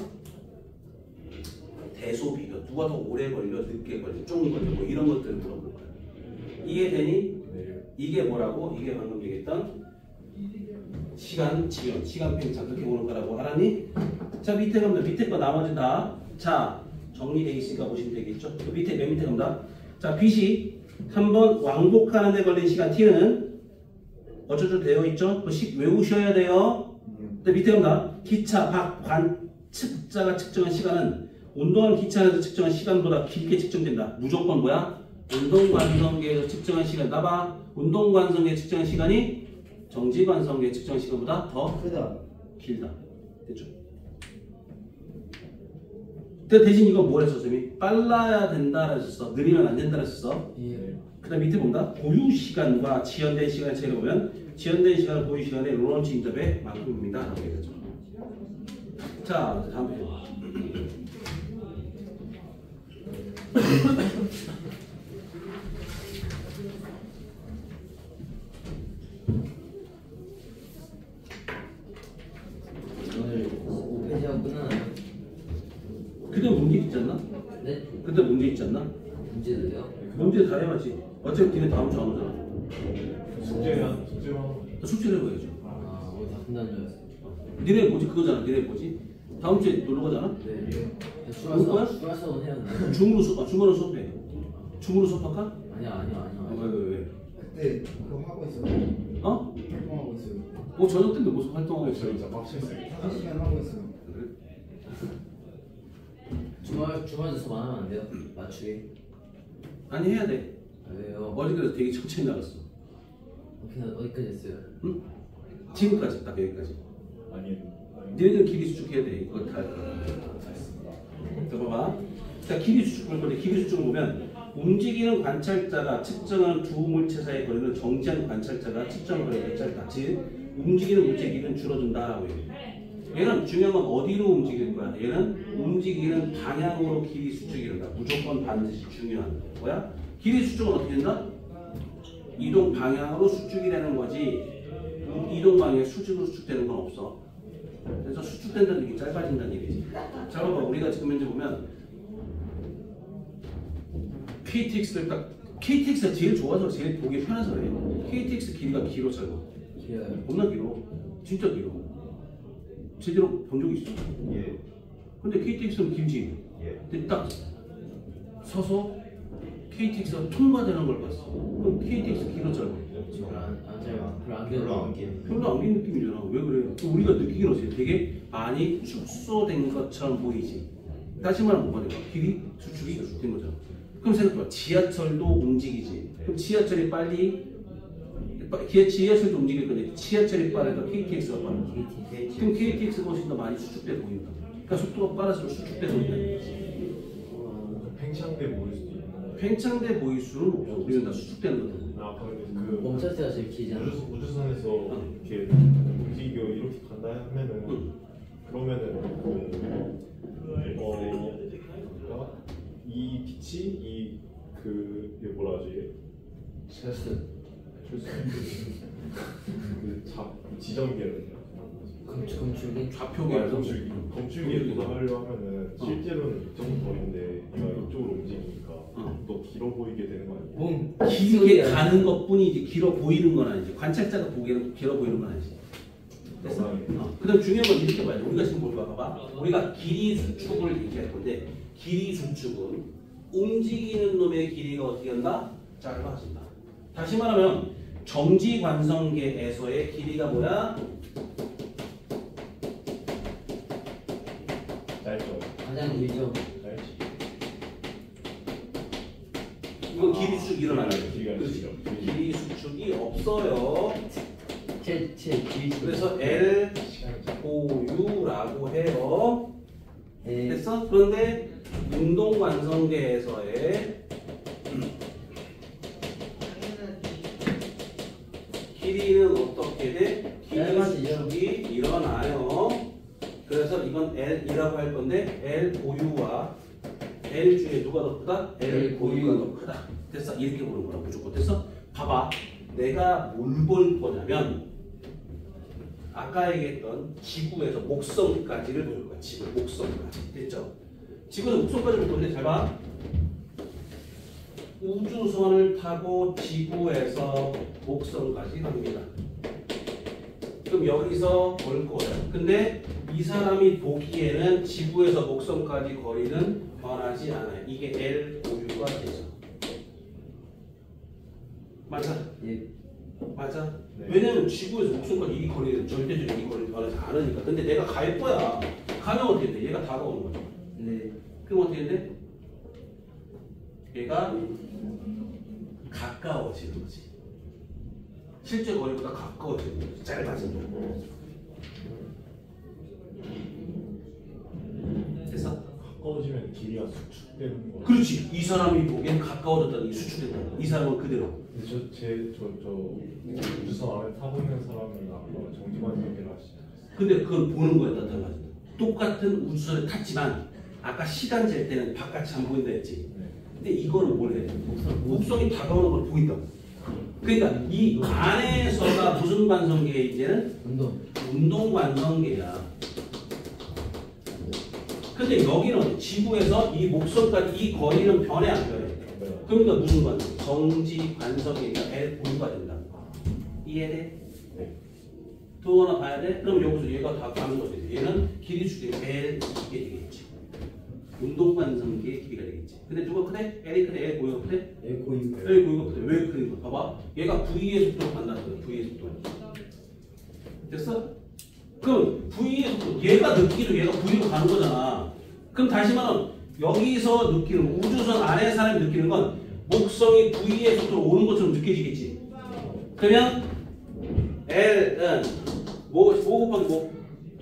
대소 비교. 누가 더 오래 걸려, 늦게 걸려, 좀 걸려 뭐 이런 것들을 물어볼 거야. 이해되니? 네. 이게 뭐라고? 이게 방금 얘기했던 시간 지연, 시간 팽창 그렇게 보는 거라고 알았니? 자 밑에 갑니다. 밑에 거 나머지 다. 자 정리되어 있으니까 보시면 되겠죠? 그 밑에 맨 밑에 갑니다. 자 빛이 한번 왕복하는 데 걸린 시간 t는 어쩌죠 되어 있죠? 그 외우셔야 돼요. 근데 밑에 갑니다. 기차 밖 관측자가 측정한 시간은 운동한 기차 안에서 측정한 시간보다 길게 측정된다. 무조건 뭐야? 운동관성계에서 측정한 시간. 나봐. 운동관성계 측정한 시간이 정지관성계 측정한 시간보다 더 크다. 길다. 됐죠? 근데 대신 이거 뭘 했어, 선생님이? 빨라야 된다 했었어. 느리면 안 된다 했었어. 예. 그 다음 밑에 본다. 고유 시간과 지연된 시간의 차이를 보면 지연된 시간은 고유 시간의 로런츠 인터벌의 만큼입니다. 라고 얘기하죠. 자, 다음 페이지. 오늘 5페이지하고 끝나나요? 그때 문제 있지 않나? 네? 그때 문제 있지 않나? 문제도요? 문제 다 해야지. 어차피 니네 다음 주 안 오잖아. 숙제만 숙제를 해봐야죠. 아, 오늘 다 끝난 줄 알았어요. 니네 뭐지? 그거잖아. 니네 뭐지? 다음 주에 놀러 가잖아? 네. 올 거야? 수화수업은 해야 돼. 중으로 수업해. 중으로 수업할까? 아니야. 왜? 그때 그거 하고 있어요. 어? 활동하고 있어요. 뭐 저녁 때인데 무슨 활동하고 있어요? 진짜 빡쳤어요. 5시간 하고 있어요. 주말도 더 많으면 안 돼요? 맞추기. 아니 해야 돼. 아, 왜요? 어저께도 되게 천천히 나갔어. 어디까지 했어요? 응? 지금까지 딱 여기까지. 아니 너희들 길이 수축해야 돼. 이거 다 할 거야. 자, 봐봐. 자, 길이 수축 볼 건데 길이 수축을 보면 움직이는 관찰자가 측정한 두 물체 사이의 거리는 정지한 관찰자가 측정한 거리보다 짧다. 즉 움직이는 물체의 길이는 줄어든다라고 얘기해. 얘는 중요한 건 어디로 움직일 거야? 얘는 움직이는 방향으로 길이 수축이 된다. 무조건 반드시 중요한 거야. 뭐야? 길이 수축은 어떻게 된다? 이동 방향으로 수축이 되는 거지. 이동 방향에 수직으로 수축되는 건 없어. 그래서 수축된다는 얘기 짧아진다는 얘기지. 자, 봐봐. 우리가 지금 현재 보면 KTX를 딱 KTX가 제일 좋아서 제일 보기 편해서 그래. KTX 길이가 길어 짧아. 길어요. 겁나 길어. 진짜 길어. 제대로 본 적 있어? 예. 근데 KTX는 길지. 예. 근데 딱 서서 KTX가 통과되는 걸 봤어. 그럼 KTX 길어 짧아. 별로 안 별로 안 길어요. 긴. 별로 안 긴 느낌이잖아. 왜 그래? 우리가 느끼기는 어떻게 되게 많이 축소된 것처럼 보이지. 다시 말하면 뭐가 될까? 길이 수축이 된 거잖아. 그럼 생각해봐. 지하철도 움직이지. 그럼 지하철이 빨리 지하철도 움직일 건데 지하철이 빠르니까 KTX가 빠르다. 그럼 KTX가 훨씬 더 많이 수축돼 보인다. 그러니까 속도가 빨라서 수축돼 보인다는 거지. 팽창돼 보일 수도 있는 거예요. 팽창돼 보일 수는 없어. 우리는 다 수축되는 거거든. 아까 그 멈췄을 때가 제일 길잖아. 우주선에서 이렇게 움직이고 이렇게 간다 하면은 응. 그러면은 그러니까 이 빛이 이게 뭐라 하지? 헬스. 지정계열이요. 검출기. 좌표계에서 검출기에 도달하려 하면은 실제로는 이 정도 거리인데 얘가 이쪽으로 움직이니까 더 길어 보이게 되는 거 아니에요? 길게 가는 것뿐이지 길어 보이는 건 아니지. 관찰자가 보기에는 길어 보이는 건 아니지. 됐어? 그다음 중요한 건 이렇게 봐야 돼. 우리가 지금 뭘 봐봐. 우리가 길이 수축을 얘기할 건데 길이 수축은 움직이는 놈의 길이가 어떻게 한다? 짧아진다. 다시 말하면 정지관성계에서의 길이가 뭐야? 짧죠. 가장 길죠. 짧지. 이건 길이 수축이 일어나는 거지. 길이가 그렇지. 길어. 길이 수축이 없어요. 제일 길이. 그래서 L 시간이 짧아. 고유라고 해요. 네. 됐어? 그런데 운동관성계에서의 길이는 어떻게 돼? 길이 짧아지죠. 수축이 일어나요. 그래서 이건 L이라고 할 건데 L 고유와 L 중에 누가 더 크다? L 고유가 더 크다. 됐어? 이렇게 보는 거라 무조건. 됐어? 봐봐. 내가 뭘 볼 거냐면 아까 얘기했던 지구에서 목성까지를 볼 거야. 지구 목성까지. 됐죠? 지구에서 목성까지 볼 건데 잘 봐. 우주선을 타고 지구에서 목성까지 갑니다. 그럼 여기서 볼 거예요. 근데 이 사람이 보기에는 지구에서 목성까지 거리는 변하지 않아요. 이게 L 고유가 되죠. 맞아? 예. 맞아? 네. 왜냐면 지구에서 목성까지 이 거리는 절대적인 이 거리는 변하지 않으니까. 근데 내가 갈 거야. 가면 어떻게 돼? 얘가 다가오는 거죠. 네. 그럼 어떻게 돼? 얘가 가까워지는 거지. 실제 거리보다 가까워지는 거지. 짧아지는 거지. 됐어? 가까워지면 길이가 수축되는 거. 그렇지. 이 사람이 보기엔 가까워졌다는 게 수축된다. 이 사람은 그대로. 근데 저 우주선 안에 타고 있는 사람은 아까 정지관성계라 하시잖아요. 근데 그건 보는 거에 따라 달라진다. 똑같은 우주선에 탔지만 아까 시간 잴 때는 바깥이 안 보인다 했지. 네. 근데 이거는 뭘 해? 목성이 다가오는 걸 보인다고. 그러니까 이 안에서가 무슨 관성계에 이제는 운동 관성계야. 근데 여기는 지구에서 이 목성까지 이 거리는 변해 안 변해? 네. 그러니까 무슨 관성? 정지 관성계가 L 고유가 된다. 이해돼? 네. 또 하나 봐야 돼? 그럼 여기서 얘가 다 가는 거지. 얘는 길이 수축이 L 이게 되겠지. 운동반성기의 길이가 되겠지. 근데 누가 크대? L이 크대? L 고유가 크대? L 고유. L 고유가 크대. 왜 크는 거야? 봐봐. 얘가 V의 속도로 간다는 거야. V의 속도로. 됐어? 그럼 V의 속도, 얘가 느끼도 얘가 V로 가는 거잖아. 그럼 다시 말하면 여기서 느끼는, 우주선 안에 사람이 느끼는 건 목성이 V의 속도로 오는 것처럼 느껴지겠지. 그러면 L은 뭐 곱하기 뭐?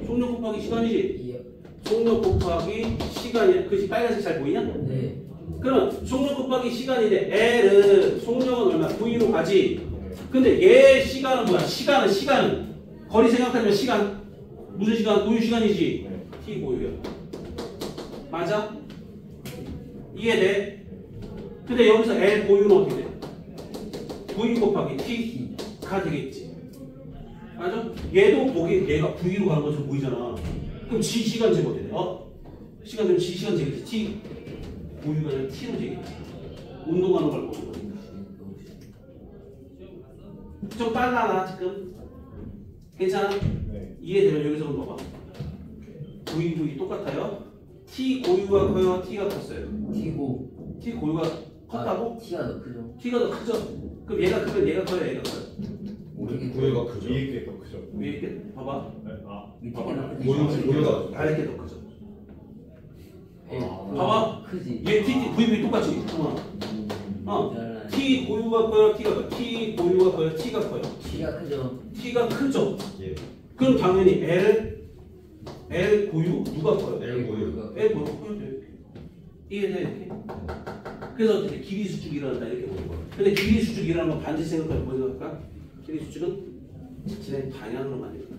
속력 곱하기 시간이지? 속력 곱하기 시간이야. 그치? 빨간색 잘 보이냐? 네. 그러면 속력 곱하기 시간인데 L은 속력은 얼마? V로 가지. 근데 얘 시간은 뭐야? 시간은 거리 생각하면 시간. 무슨 시간? 고유 시간이지. T 고유야. 맞아? 이해돼? 근데 여기서 L 고유는 어떻게 돼? V 곱하기 T가 되겠지. 맞아? 얘도 보기 얘가 V로 가는 것처럼 보이잖아. 그럼 G 시간 제거 되네. 시간 되면 G 시간 제겠지. T 고유가 아니라 T로 제겠지. 운동하는 걸 보는 거니까. 좀 빨라나 지금? 괜찮아? 네. 이해되면 여기서 한번 봐봐. V 똑같아요. T 고유가 커요? T가 컸어요? T고. T 고유가 컸다고? T가 더 크죠. T가 더 크죠? 그럼 얘가 크면 얘가 커요? 얘가 커요? 고유가 크죠. 위에 게 더 크죠. 위에 게 봐봐. 네. 아, 밑에 봐봐요. 게 고유가 아래 게 더 크죠? 아, 봐봐. 크지. 얘 T, V 똑같이. T 고유가 커요? T가 커요? T 고유가 커요? T가 커요? T가 크죠. T가 크죠? 예. 그럼 당연히 L 고유 누가 커요? L 고유. L 고유 커요? 이해돼 이렇게? 그래서 어떻게 길이 수축이 일어난다 이렇게 보는 거야. 근데 길이 수축이 일어나는 건 반드시 생각하면 뭐 생각할까? 길이 수축은 진행 방향으로만 일어나.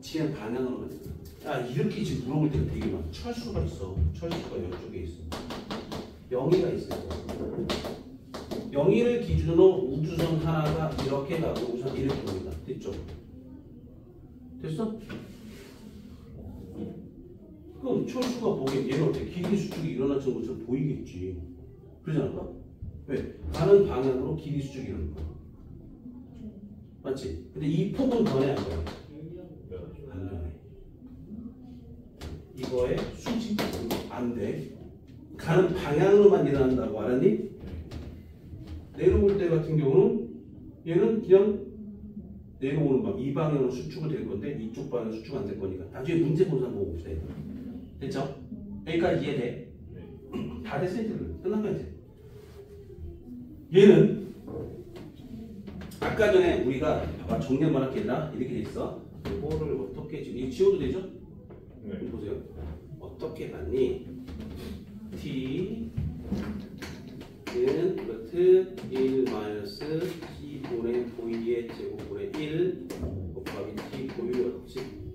진행 방향으로만 일어나. 야 이렇게 지금 물어볼 때가 되게 많아. 철수가 있어. 철수가 이쪽에 있어. 영희가 있어요. 영희를 기준으로 우주선 하나가 이렇게 가고 우주선 이렇게 옵니다. 됐죠? 됐어? 그럼 철수가 보기엔 얘는 어떻게 길이 수축이 일어나는 것처럼 보이겠지. 그러지 않을까? 왜? 가는 방향으로 길이 수축이 일어날 거야. 맞지? 근데 이 폭은 변해 안 변해? 안 변해. 이거의 수직 안 돼. 가는 방향으로만 일어난다고 알았니? 내려올 때 같은 경우는 얘는 그냥 내려오는 방, 이 방향으로 수축이 될 건데 이쪽 방향으로 수축 안 될 거니까 나중에 문제 보는 사람 보고 봅시다. 됐죠? 여기까지 이해돼? 다 됐어 이제. 끝나면 이제. 얘는 아까 전에 우리가 봐봐 정리만 할 게 아니라 이렇게 돼 있어. 이거를 어떻게 지금 지워도 되죠? 네. 보세요. 어떻게 봤니? T는 루트 1 마이너스 T분의 V의 제곱분의 1 곱하기 T 고유였지.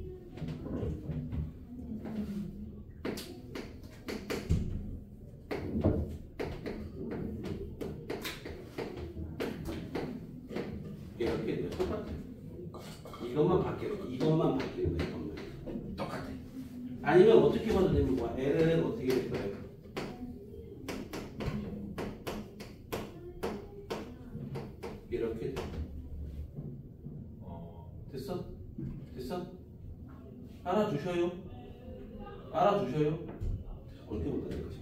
이렇게 돼요. 똑같아. 이것만 바뀌어. 이것만 바뀌는 거야. 이것만. 똑같아. 아니면 어떻게 봐도 되는 거야? L은 어떻게 될 거예요? 이렇게 돼. 됐어? 됐어? 알아두셔요? 알아두셔요? 어떻게 못하는 거지?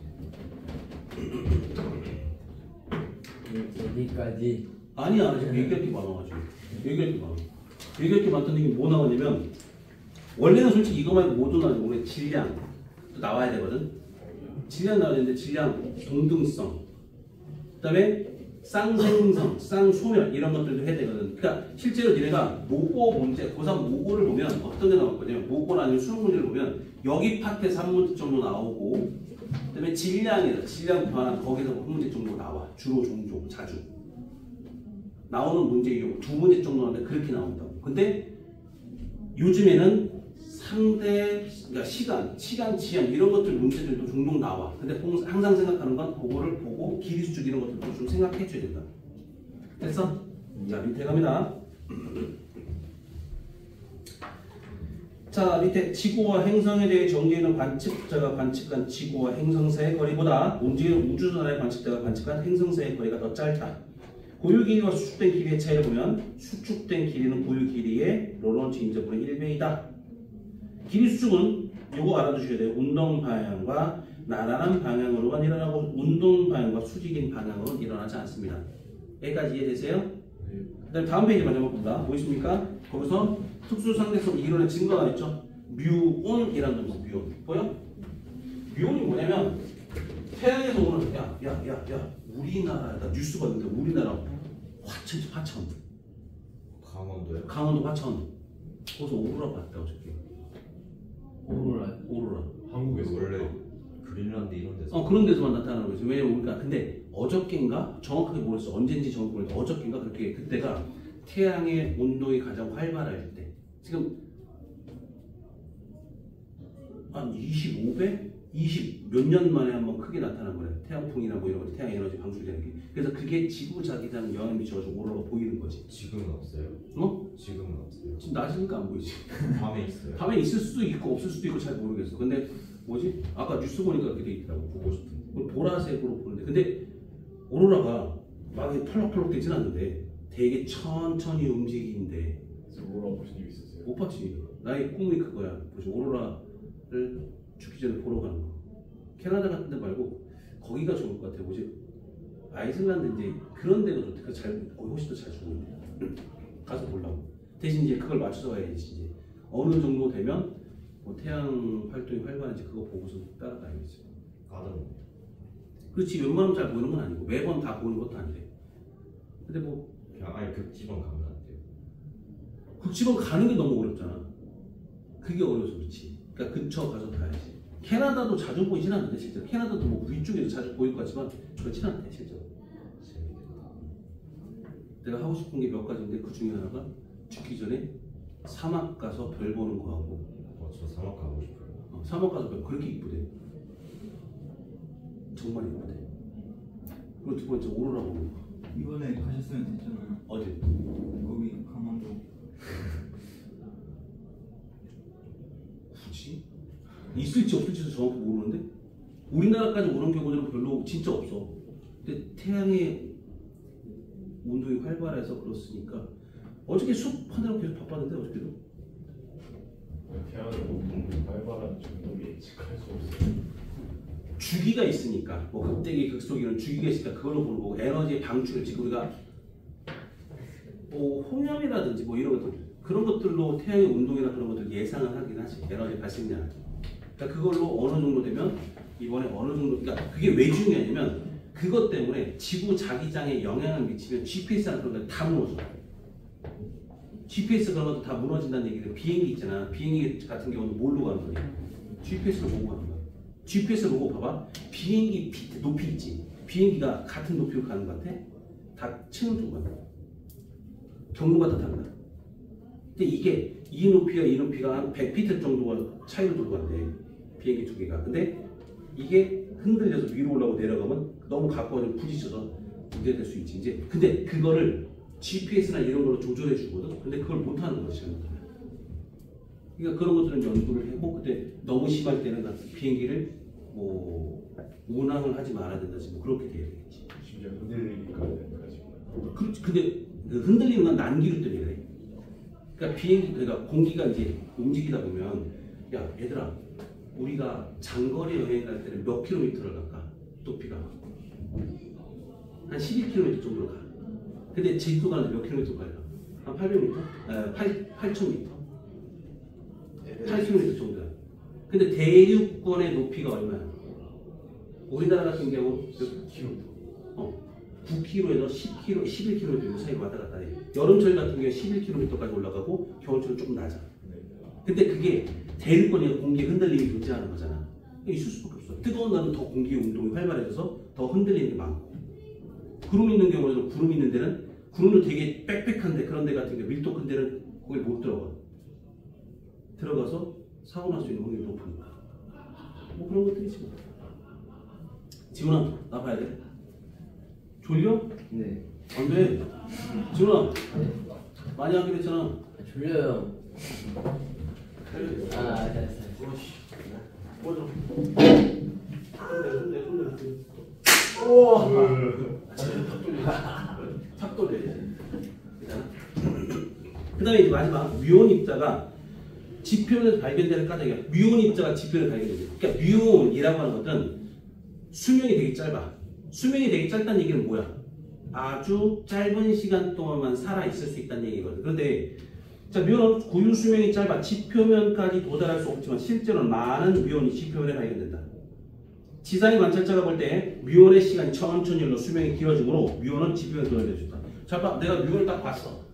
여기까지. 아니야, 지금 얘기할 게 많아가지고. 얘기할 게 많아. 얘기할 게 많다는 게 뭐 나오냐면, 원래는 솔직히 이거 말고 모두 나오는데, 오늘 질량. 또 나와야 되거든? 질량 나와야 되는데, 질량, 동등성. 그 다음에, 쌍생성, 쌍소멸, 이런 것들도 해야 되거든. 그러니까, 실제로 니네가 모고 문제, 고3 모고를 보면 어떤 게 나올 거냐면, 모고나 아니면 수능 문제를 보면, 여기 파트에서 한 문제 정도 나오고, 그 다음에 질량이다. 질량 변환, 거기서 한 문제 정도 나와. 주로, 종종, 자주. 나오는 문제 이후 두 문제 정도 나오는데 그렇게 나온다고. 근데 요즘에는 상대, 그러니까 시간 지연 이런 것들 문제들도 종종 나와. 근데 항상 생각하는 건 그거를 보고 길이 수축 이런 것들도 좀 생각해 줘야 된다. 됐어? 자, 밑에 갑니다. 자, 밑에 지구와 행성에 대해 정리하는 관측자가 관측한 지구와 행성사의 거리보다 움직이는 우주선의 관측자가 관측한 행성사의 거리가 더 짧다. 고유 길이와 수축된 길이의 차이를 보면 수축된 길이는 고유 길이의 로런츠 인제분의 1배이다. 길이 수축은 요거 알아두셔야 돼요. 운동 방향과 나란한 방향으로만 일어나고 운동 방향과 수직인 방향으로는 일어나지 않습니다. 여기까지 이해되세요? 네. 그다음 다음 페이지 마저 봅니다. 보이십니까? 거기서 특수상대성 이론의 증거가 있죠. 뮤온이라는 놈이 뮤온. 보여? 뮤온이 뭐냐면 태양에서 오는 야 우리나라에다 뉴스 봤는데 우리나라 화천 강원도요? 강원도 화천 거기서 오로라 봤다 어저께. 오로라. 한국에서 원래 그린란드 이런 데서 그런 데서만 나타나는 거죠. 왜냐면 우리가 근데 어저께인가 정확하게 모르겠어. 언젠지 정확히 모르겠어. 어저께인가 그렇게 그때가 태양의 운동이 가장 활발할 때. 지금 한 25배? 20 몇 년 만에 한번 크게 나타난 거예요. 태양풍이나 뭐 이런 거, 태양 에너지 방출되는 게. 그래서 그게 지구 자기장 영향을 미쳐가지고 오로라가 보이는 거지. 지금은 없어요? 지금은 없어요? 지금 낮이니까 안 보이지. 밤에 있어요? 밤에 있을 수도 있고 없을 수도 있고 잘 모르겠어. 근데 뭐지? 아까 뉴스 보니까 그렇게 돼 있더라고. 보고 싶은데 보라색으로 보는데 근데 오로라가 막 펄럭펄럭 되진 않는데 되게 천천히 움직이는데 그래서 오로라 보신 적 있으세요? 못 봤지. 나의 꿈이 그거야. 뭐지? 오로라를 죽기 전에 보러 가는 거. 캐나다 같은 데 말고 거기가 좋을 것 같아. 뭐지? 아이슬란드 이제 그런 데가 좋대. 그 거기 훨씬 더 잘 죽는데. 가서 보려고. 대신 이제 그걸 맞춰서 가야지. 이제 어느 정도 되면 뭐 태양 활동이 활발한지 그거 보고서 따라가야지. 까다롭네. 그렇지. 웬만하면 잘 보이는 건 아니고 매번 다 보는 것도 아닌데. 근데 뭐 그냥 아예 극지방 가면 안 돼요? 극지방 가는 게 너무 어렵잖아. 그게 어려워서 그렇지. 그러니까 근처 가서 봐야지. 캐나다도 자주 보이진 않는데 실제로. 캐나다도 뭐 위쪽에도 자주 보일 것 같지만 그렇진 않대 실제로. 재밌겠다. 내가 하고 싶은 게 몇 가지인데 그 중에 하나가 죽기 전에 사막 가서 별 보는 거하고. 저 사막 가고 싶어요. 사막 가서 별 그렇게 이쁘대. 정말 이쁘대. 그리고 두 번째 오로라 보는 거. 이번에 가셨으면 됐잖아요. 어디? 거기 강원도. 굳이? 있을지 없을지도 정확히 모르는데 우리나라까지 오는 경우들은 별로 진짜 없어. 근데 태양의 운동이 활발해서 그렇으니까 어저께 숲 하느라고 계속 바빴는데 어저께도 태양은 활발한 정도로 예측할 수 없어요. 주기가 있으니까 뭐 극대기 극소기는 주기가 있으니까 그걸로 보는 거고 에너지의 방출을 지금 우리가 뭐 홍염이라든지 뭐 이런 것들 그런 것들로 태양의 운동이나 그런 것들 예상을 하긴 하지. 에너지 발생량. 그러니까 그걸로 어느 정도 되면 이번에 어느 정도 그러니까 그게 왜 중요하냐면 그것 때문에 지구 자기장에 영향을 미치면 GPS나 그런 거 다 무너져. GPS 그런 것도 다 무너진다는 얘기는 비행기 있잖아. 비행기 같은 경우는 뭘로 가는 거야? GPS를 보고 가는 거야. GPS를 보고 봐봐. 비행기 밑에 높이 있지. 비행기가 같은 높이로 가는 것 같아? 다 치는 동안 경로가 다 달라. 근데 이게 이 높이가 한 100피트 정도가 차이로 들어간대. 비행기 두 개가. 근데 이게 흔들려서 위로 올라오고 내려가면 너무 가까워지면 부딪혀서 문제될 수 있지. 이제 근데 그거를 GPS나 이런 걸로 조절해 주거든. 근데 그걸 못 하는 거지. 그러니까 그런 것들은 연구를 해보고 그때 너무 심할 때는 비행기를 뭐 운항을 하지 말아야 된다지 뭐 그렇게 돼야 되겠지. 심지어 흔들리기까지. 그렇지. 근데 그 흔들리는 건 난기류 때문에 그래. 그러니까 비행기 그러니까 공기가 이제 움직이다 보면 야 얘들아 우리가 장거리 여행 갈 때는 몇 킬로미터를 갈까? 높이가 한 11km 정도로 가. 근데 제주도 가는데 몇 킬로미터 가요? 한 800m? 8,000m? 8km 정도야. 근데 대륙권의 높이가 얼마야? 우리나라 같은 경우 9km에서 10km, 11km 정도 사이 왔다 갔다 해. 여름철 같은 경우에 11km까지 올라가고 겨울철은 조금 낮아. 근데 그게 대륙권의 공기 흔들림이 존재하는 거잖아. 있을 수밖에 없어. 뜨거운 날은 더 공기 운동이 활발해져서 더 흔들리는 게 많고 구름 있는 경우에는 구름 있는 데는 구름도 되게 빽빽한데 그런 데 같은 경우 밀도 큰 데는 거기 못 들어가. 들어가서 사고 날 수 있는 확률이 높으니까. 뭐 그런 것들이지 뭐. 지훈아 나 봐야 돼. 졸려? 네. 안 돼. 지훈아 많이 하기로 했잖아. 졸려요. 됐어. 뭐죠? 손대. 우와. 탁 돌려야지. 그 다음에 이제 마지막 위온 입자가 지표면에서 발견되는 까닭이야. 뮤온 입자가 지표면에 발견되는. 그러니까 뮤온이라고 하는 것은 수명이 되게 짧아. 수명이 되게 짧다는 얘기는 뭐야? 아주 짧은 시간 동안만 살아있을 수 있다는 얘기거든. 그런데 자, 뮤온은 고유 수명이 짧아 지표면까지 도달할 수 없지만 실제로는 많은 뮤온이 지표면에 발견된다. 지상의 관찰자가 볼 때 뮤온의 시간이 천천히 흘러 수명이 길어지므로 뮤온은 지표면에 도달해준다. 자, 봐, 내가 뮤온을 딱 봤어.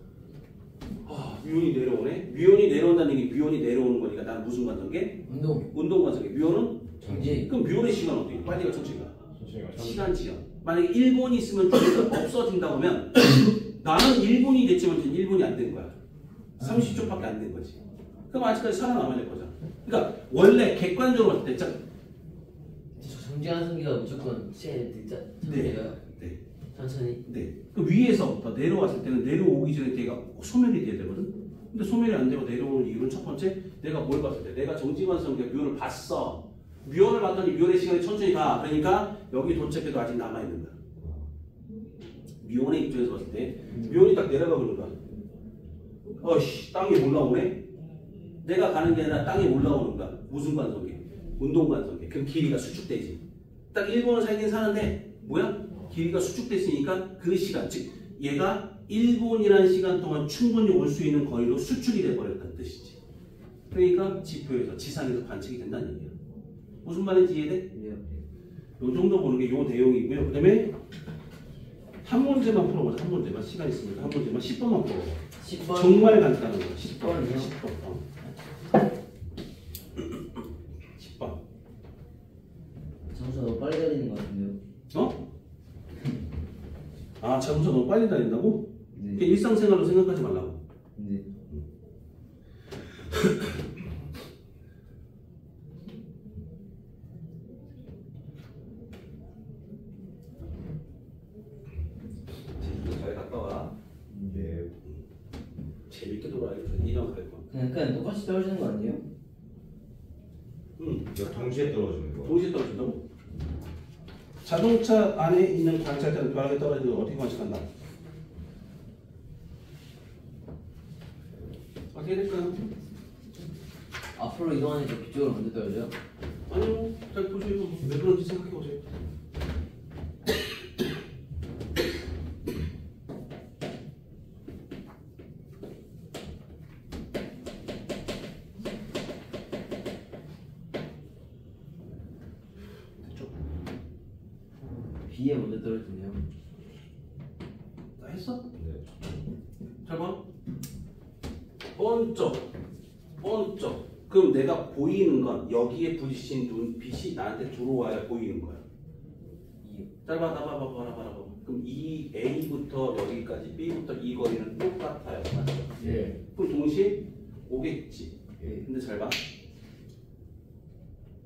뮤온이 내려오네. 뮤온이 내려온다는 얘기, 뮤온이 내려오는 거니까 난 무슨 관계인게? 운동 관계. 뮤온은 정지. 그럼 뮤온의 시간 어떻게? 빨리가 천천히가. 천천히 가. 시간 지연. 만약에 1분이 있으면 좀 없어진다 보면 나는 1분이 됐지만 1분이 안 된 거야. 30초밖에 안 된 거지. 그럼 아직까지 살아남아야 될 거잖아. 그러니까 원래 객관적으로 봤을 때 정지하는 순기가 무조건 시간이 늦잖아요. 네. 천천히. 네. 그 위에서부터 내려왔을 때는 내려오기 전에 걔가 소멸이 돼야 되거든. 근데 소멸이 안 되고 내려오는 이유는 첫 번째, 내가 뭘 봤을 때, 내가 정지관성계 뮤온을 봤어. 뮤온을 봤더니 뮤온의 시간이 천천히 가. 그러니까 여기 도착해도 아직 남아 있는 거야. 뮤온의 입장에서 봤을 때, 뮤온이 딱 내려가 보는 거야. 어씨, 땅에 올라오네. 내가 가는 게 아니라 땅에 올라오는 거야. 무슨 관성계? 운동 관성계. 그럼 길이가 수축되지. 딱 1분을 살긴 사는데 뭐야? 길이가 수축됐으니까 그 시간, 즉 얘가 1분이라는 시간 동안 충분히 올 수 있는 거리로 수축이 돼버렸다는 뜻이지. 그러니까 지표에서 지상에서 관측이 된다는 얘기야. 무슨 말인지 이해돼? 네. 요 정도 보는 게 요 내용이고요. 그 다음에 한 문제만 풀어보자. 한 문제만. 시간 있으니까 한 문제만 10번만 풀어보자. 10번. 정말 간단한 거야. 10번. 10번이요? 10번. 점수 너무 빨리 달리는 것 같은데요. 어? 아, 자동차 너무 빨리 다닌다고? 네. 그게 일상생활로 생각하지 말라고. 네. 잘 갔다 와. 네. 재밌게 놀아야겠다. 2년 갈 거. 그냥 똑같이 떨어지는 거 아니에요? 응. 이거 동시에 떨어지는 거. 동시에 떨어진다고? 자동차 안에 있는 관찰자는 벼락에 떨어지는 걸 어떻게 관측한다? 어떻게 될까요? 앞으로 이동하니까 뒤쪽으로 먼저 떨어져요? 아니요. 잘 보세요. 왜 그런지 생각해 보세요. B에 먼저 떨어지네요. 다 했어? 네. 잘 봐. 번쩍. 그럼 내가 보이는 건 여기에 부딪힌 눈빛이 나한테 들어와야 보이는 거야. 잘 봐, 봐라. 그럼 이 A부터 여기까지 B부터 이 거리는 똑같아요. 맞죠? 예. 그럼 동시에 오겠지. 예. 근데 잘 봐.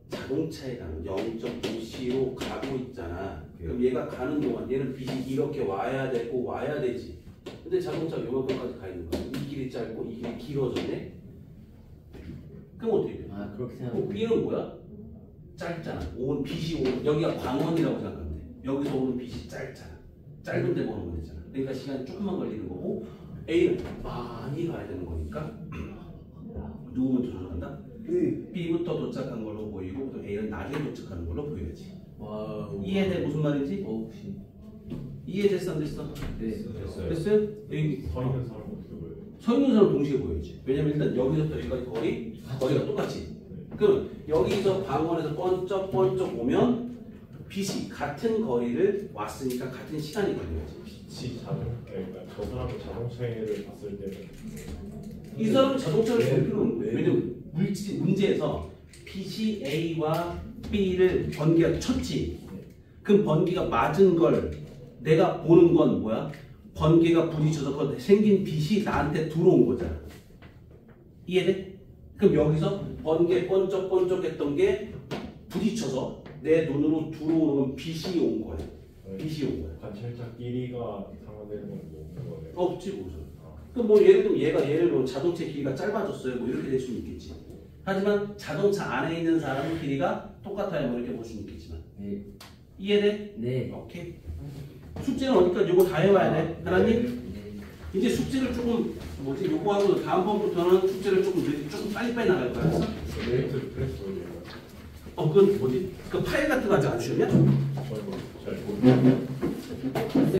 자동차에 가는 0.5C로 가고 있잖아. 그럼 얘가 가는 동안 얘는 빛이 이렇게 와야 되지. 근데 자동차가 요만큼까지 가 있는 거야. 이 길이 짧고 이 길이 길어졌네. 그럼 어떻게 돼? 아 그렇게 그럼 생각해요. B는 뭐야? 짧잖아. 빛이 오는 여기가 광원이라고 생각하면 돼. 여기서 오는 빛이 짧잖아. 짧은 데 보는 거 되잖아. 그러니까 시간이 조금만 걸리는 거고 A는 많이 가야 되는 거니까 누구 먼저 도착한다? B부터 도착한 걸로 보이고 또 A는 나중에 도착하는 걸로 보여야지. 와우. 이해돼? 무슨 말인지? 혹시. 이해됐어? 안 됐어? 네. 됐어요. 됐어요? 여기 서 있는 사람 어떻게 보여요? 서 있는 사람 동시에 보여야지. 왜냐면 일단 여기서부터 여기까지 거리가 똑같지. 그럼 여기서 방원에서 번쩍 오면 빛이 같은 거리를 왔으니까 같은 시간이 걸려야지. 그러니까 저 사람은 자동차를 봤을 때는 이 사람은 자동차를 볼 필요는 없는 거예요. 왜? 왜냐면 문제에서 빛이 A와 B를 번개가 쳤지. 그럼 번개가 맞은 걸 내가 보는 건 뭐야? 번개가 부딪혀서 그 생긴 빛이 나한테 들어온 거잖아. 이해돼? 그럼 여기서 번개 번쩍했던 게 부딪혀서 내 눈으로 들어오는 건 빛이 온 거야. 빛이 온 거야. 관찰자 길이가 상관되는 건 뭐 없는 거네요. 없지 무슨. 그럼 뭐 예를 들면 예를 들면 자동차 길이가 짧아졌어요. 뭐 이렇게 될 수는 있겠지. 하지만 자동차 안에 있는 사람은 길이가 똑같아요. 뭐 이렇게 볼 수는 있겠지만. 네. 이해돼? 네. 오케이. 숙제는 어디까지? 이거 다 해와야 돼. 하나님? 네. 이제 숙제를 조금 뭐지 요거하고 다음번부터는 숙제를 조금 빨리빨리 나갈 거야. 알았어? 레이트 프레스 올리는 그건 뭐지? 그 파일 같은 거 아직 안 주셨냐? 잘 모르겠어요.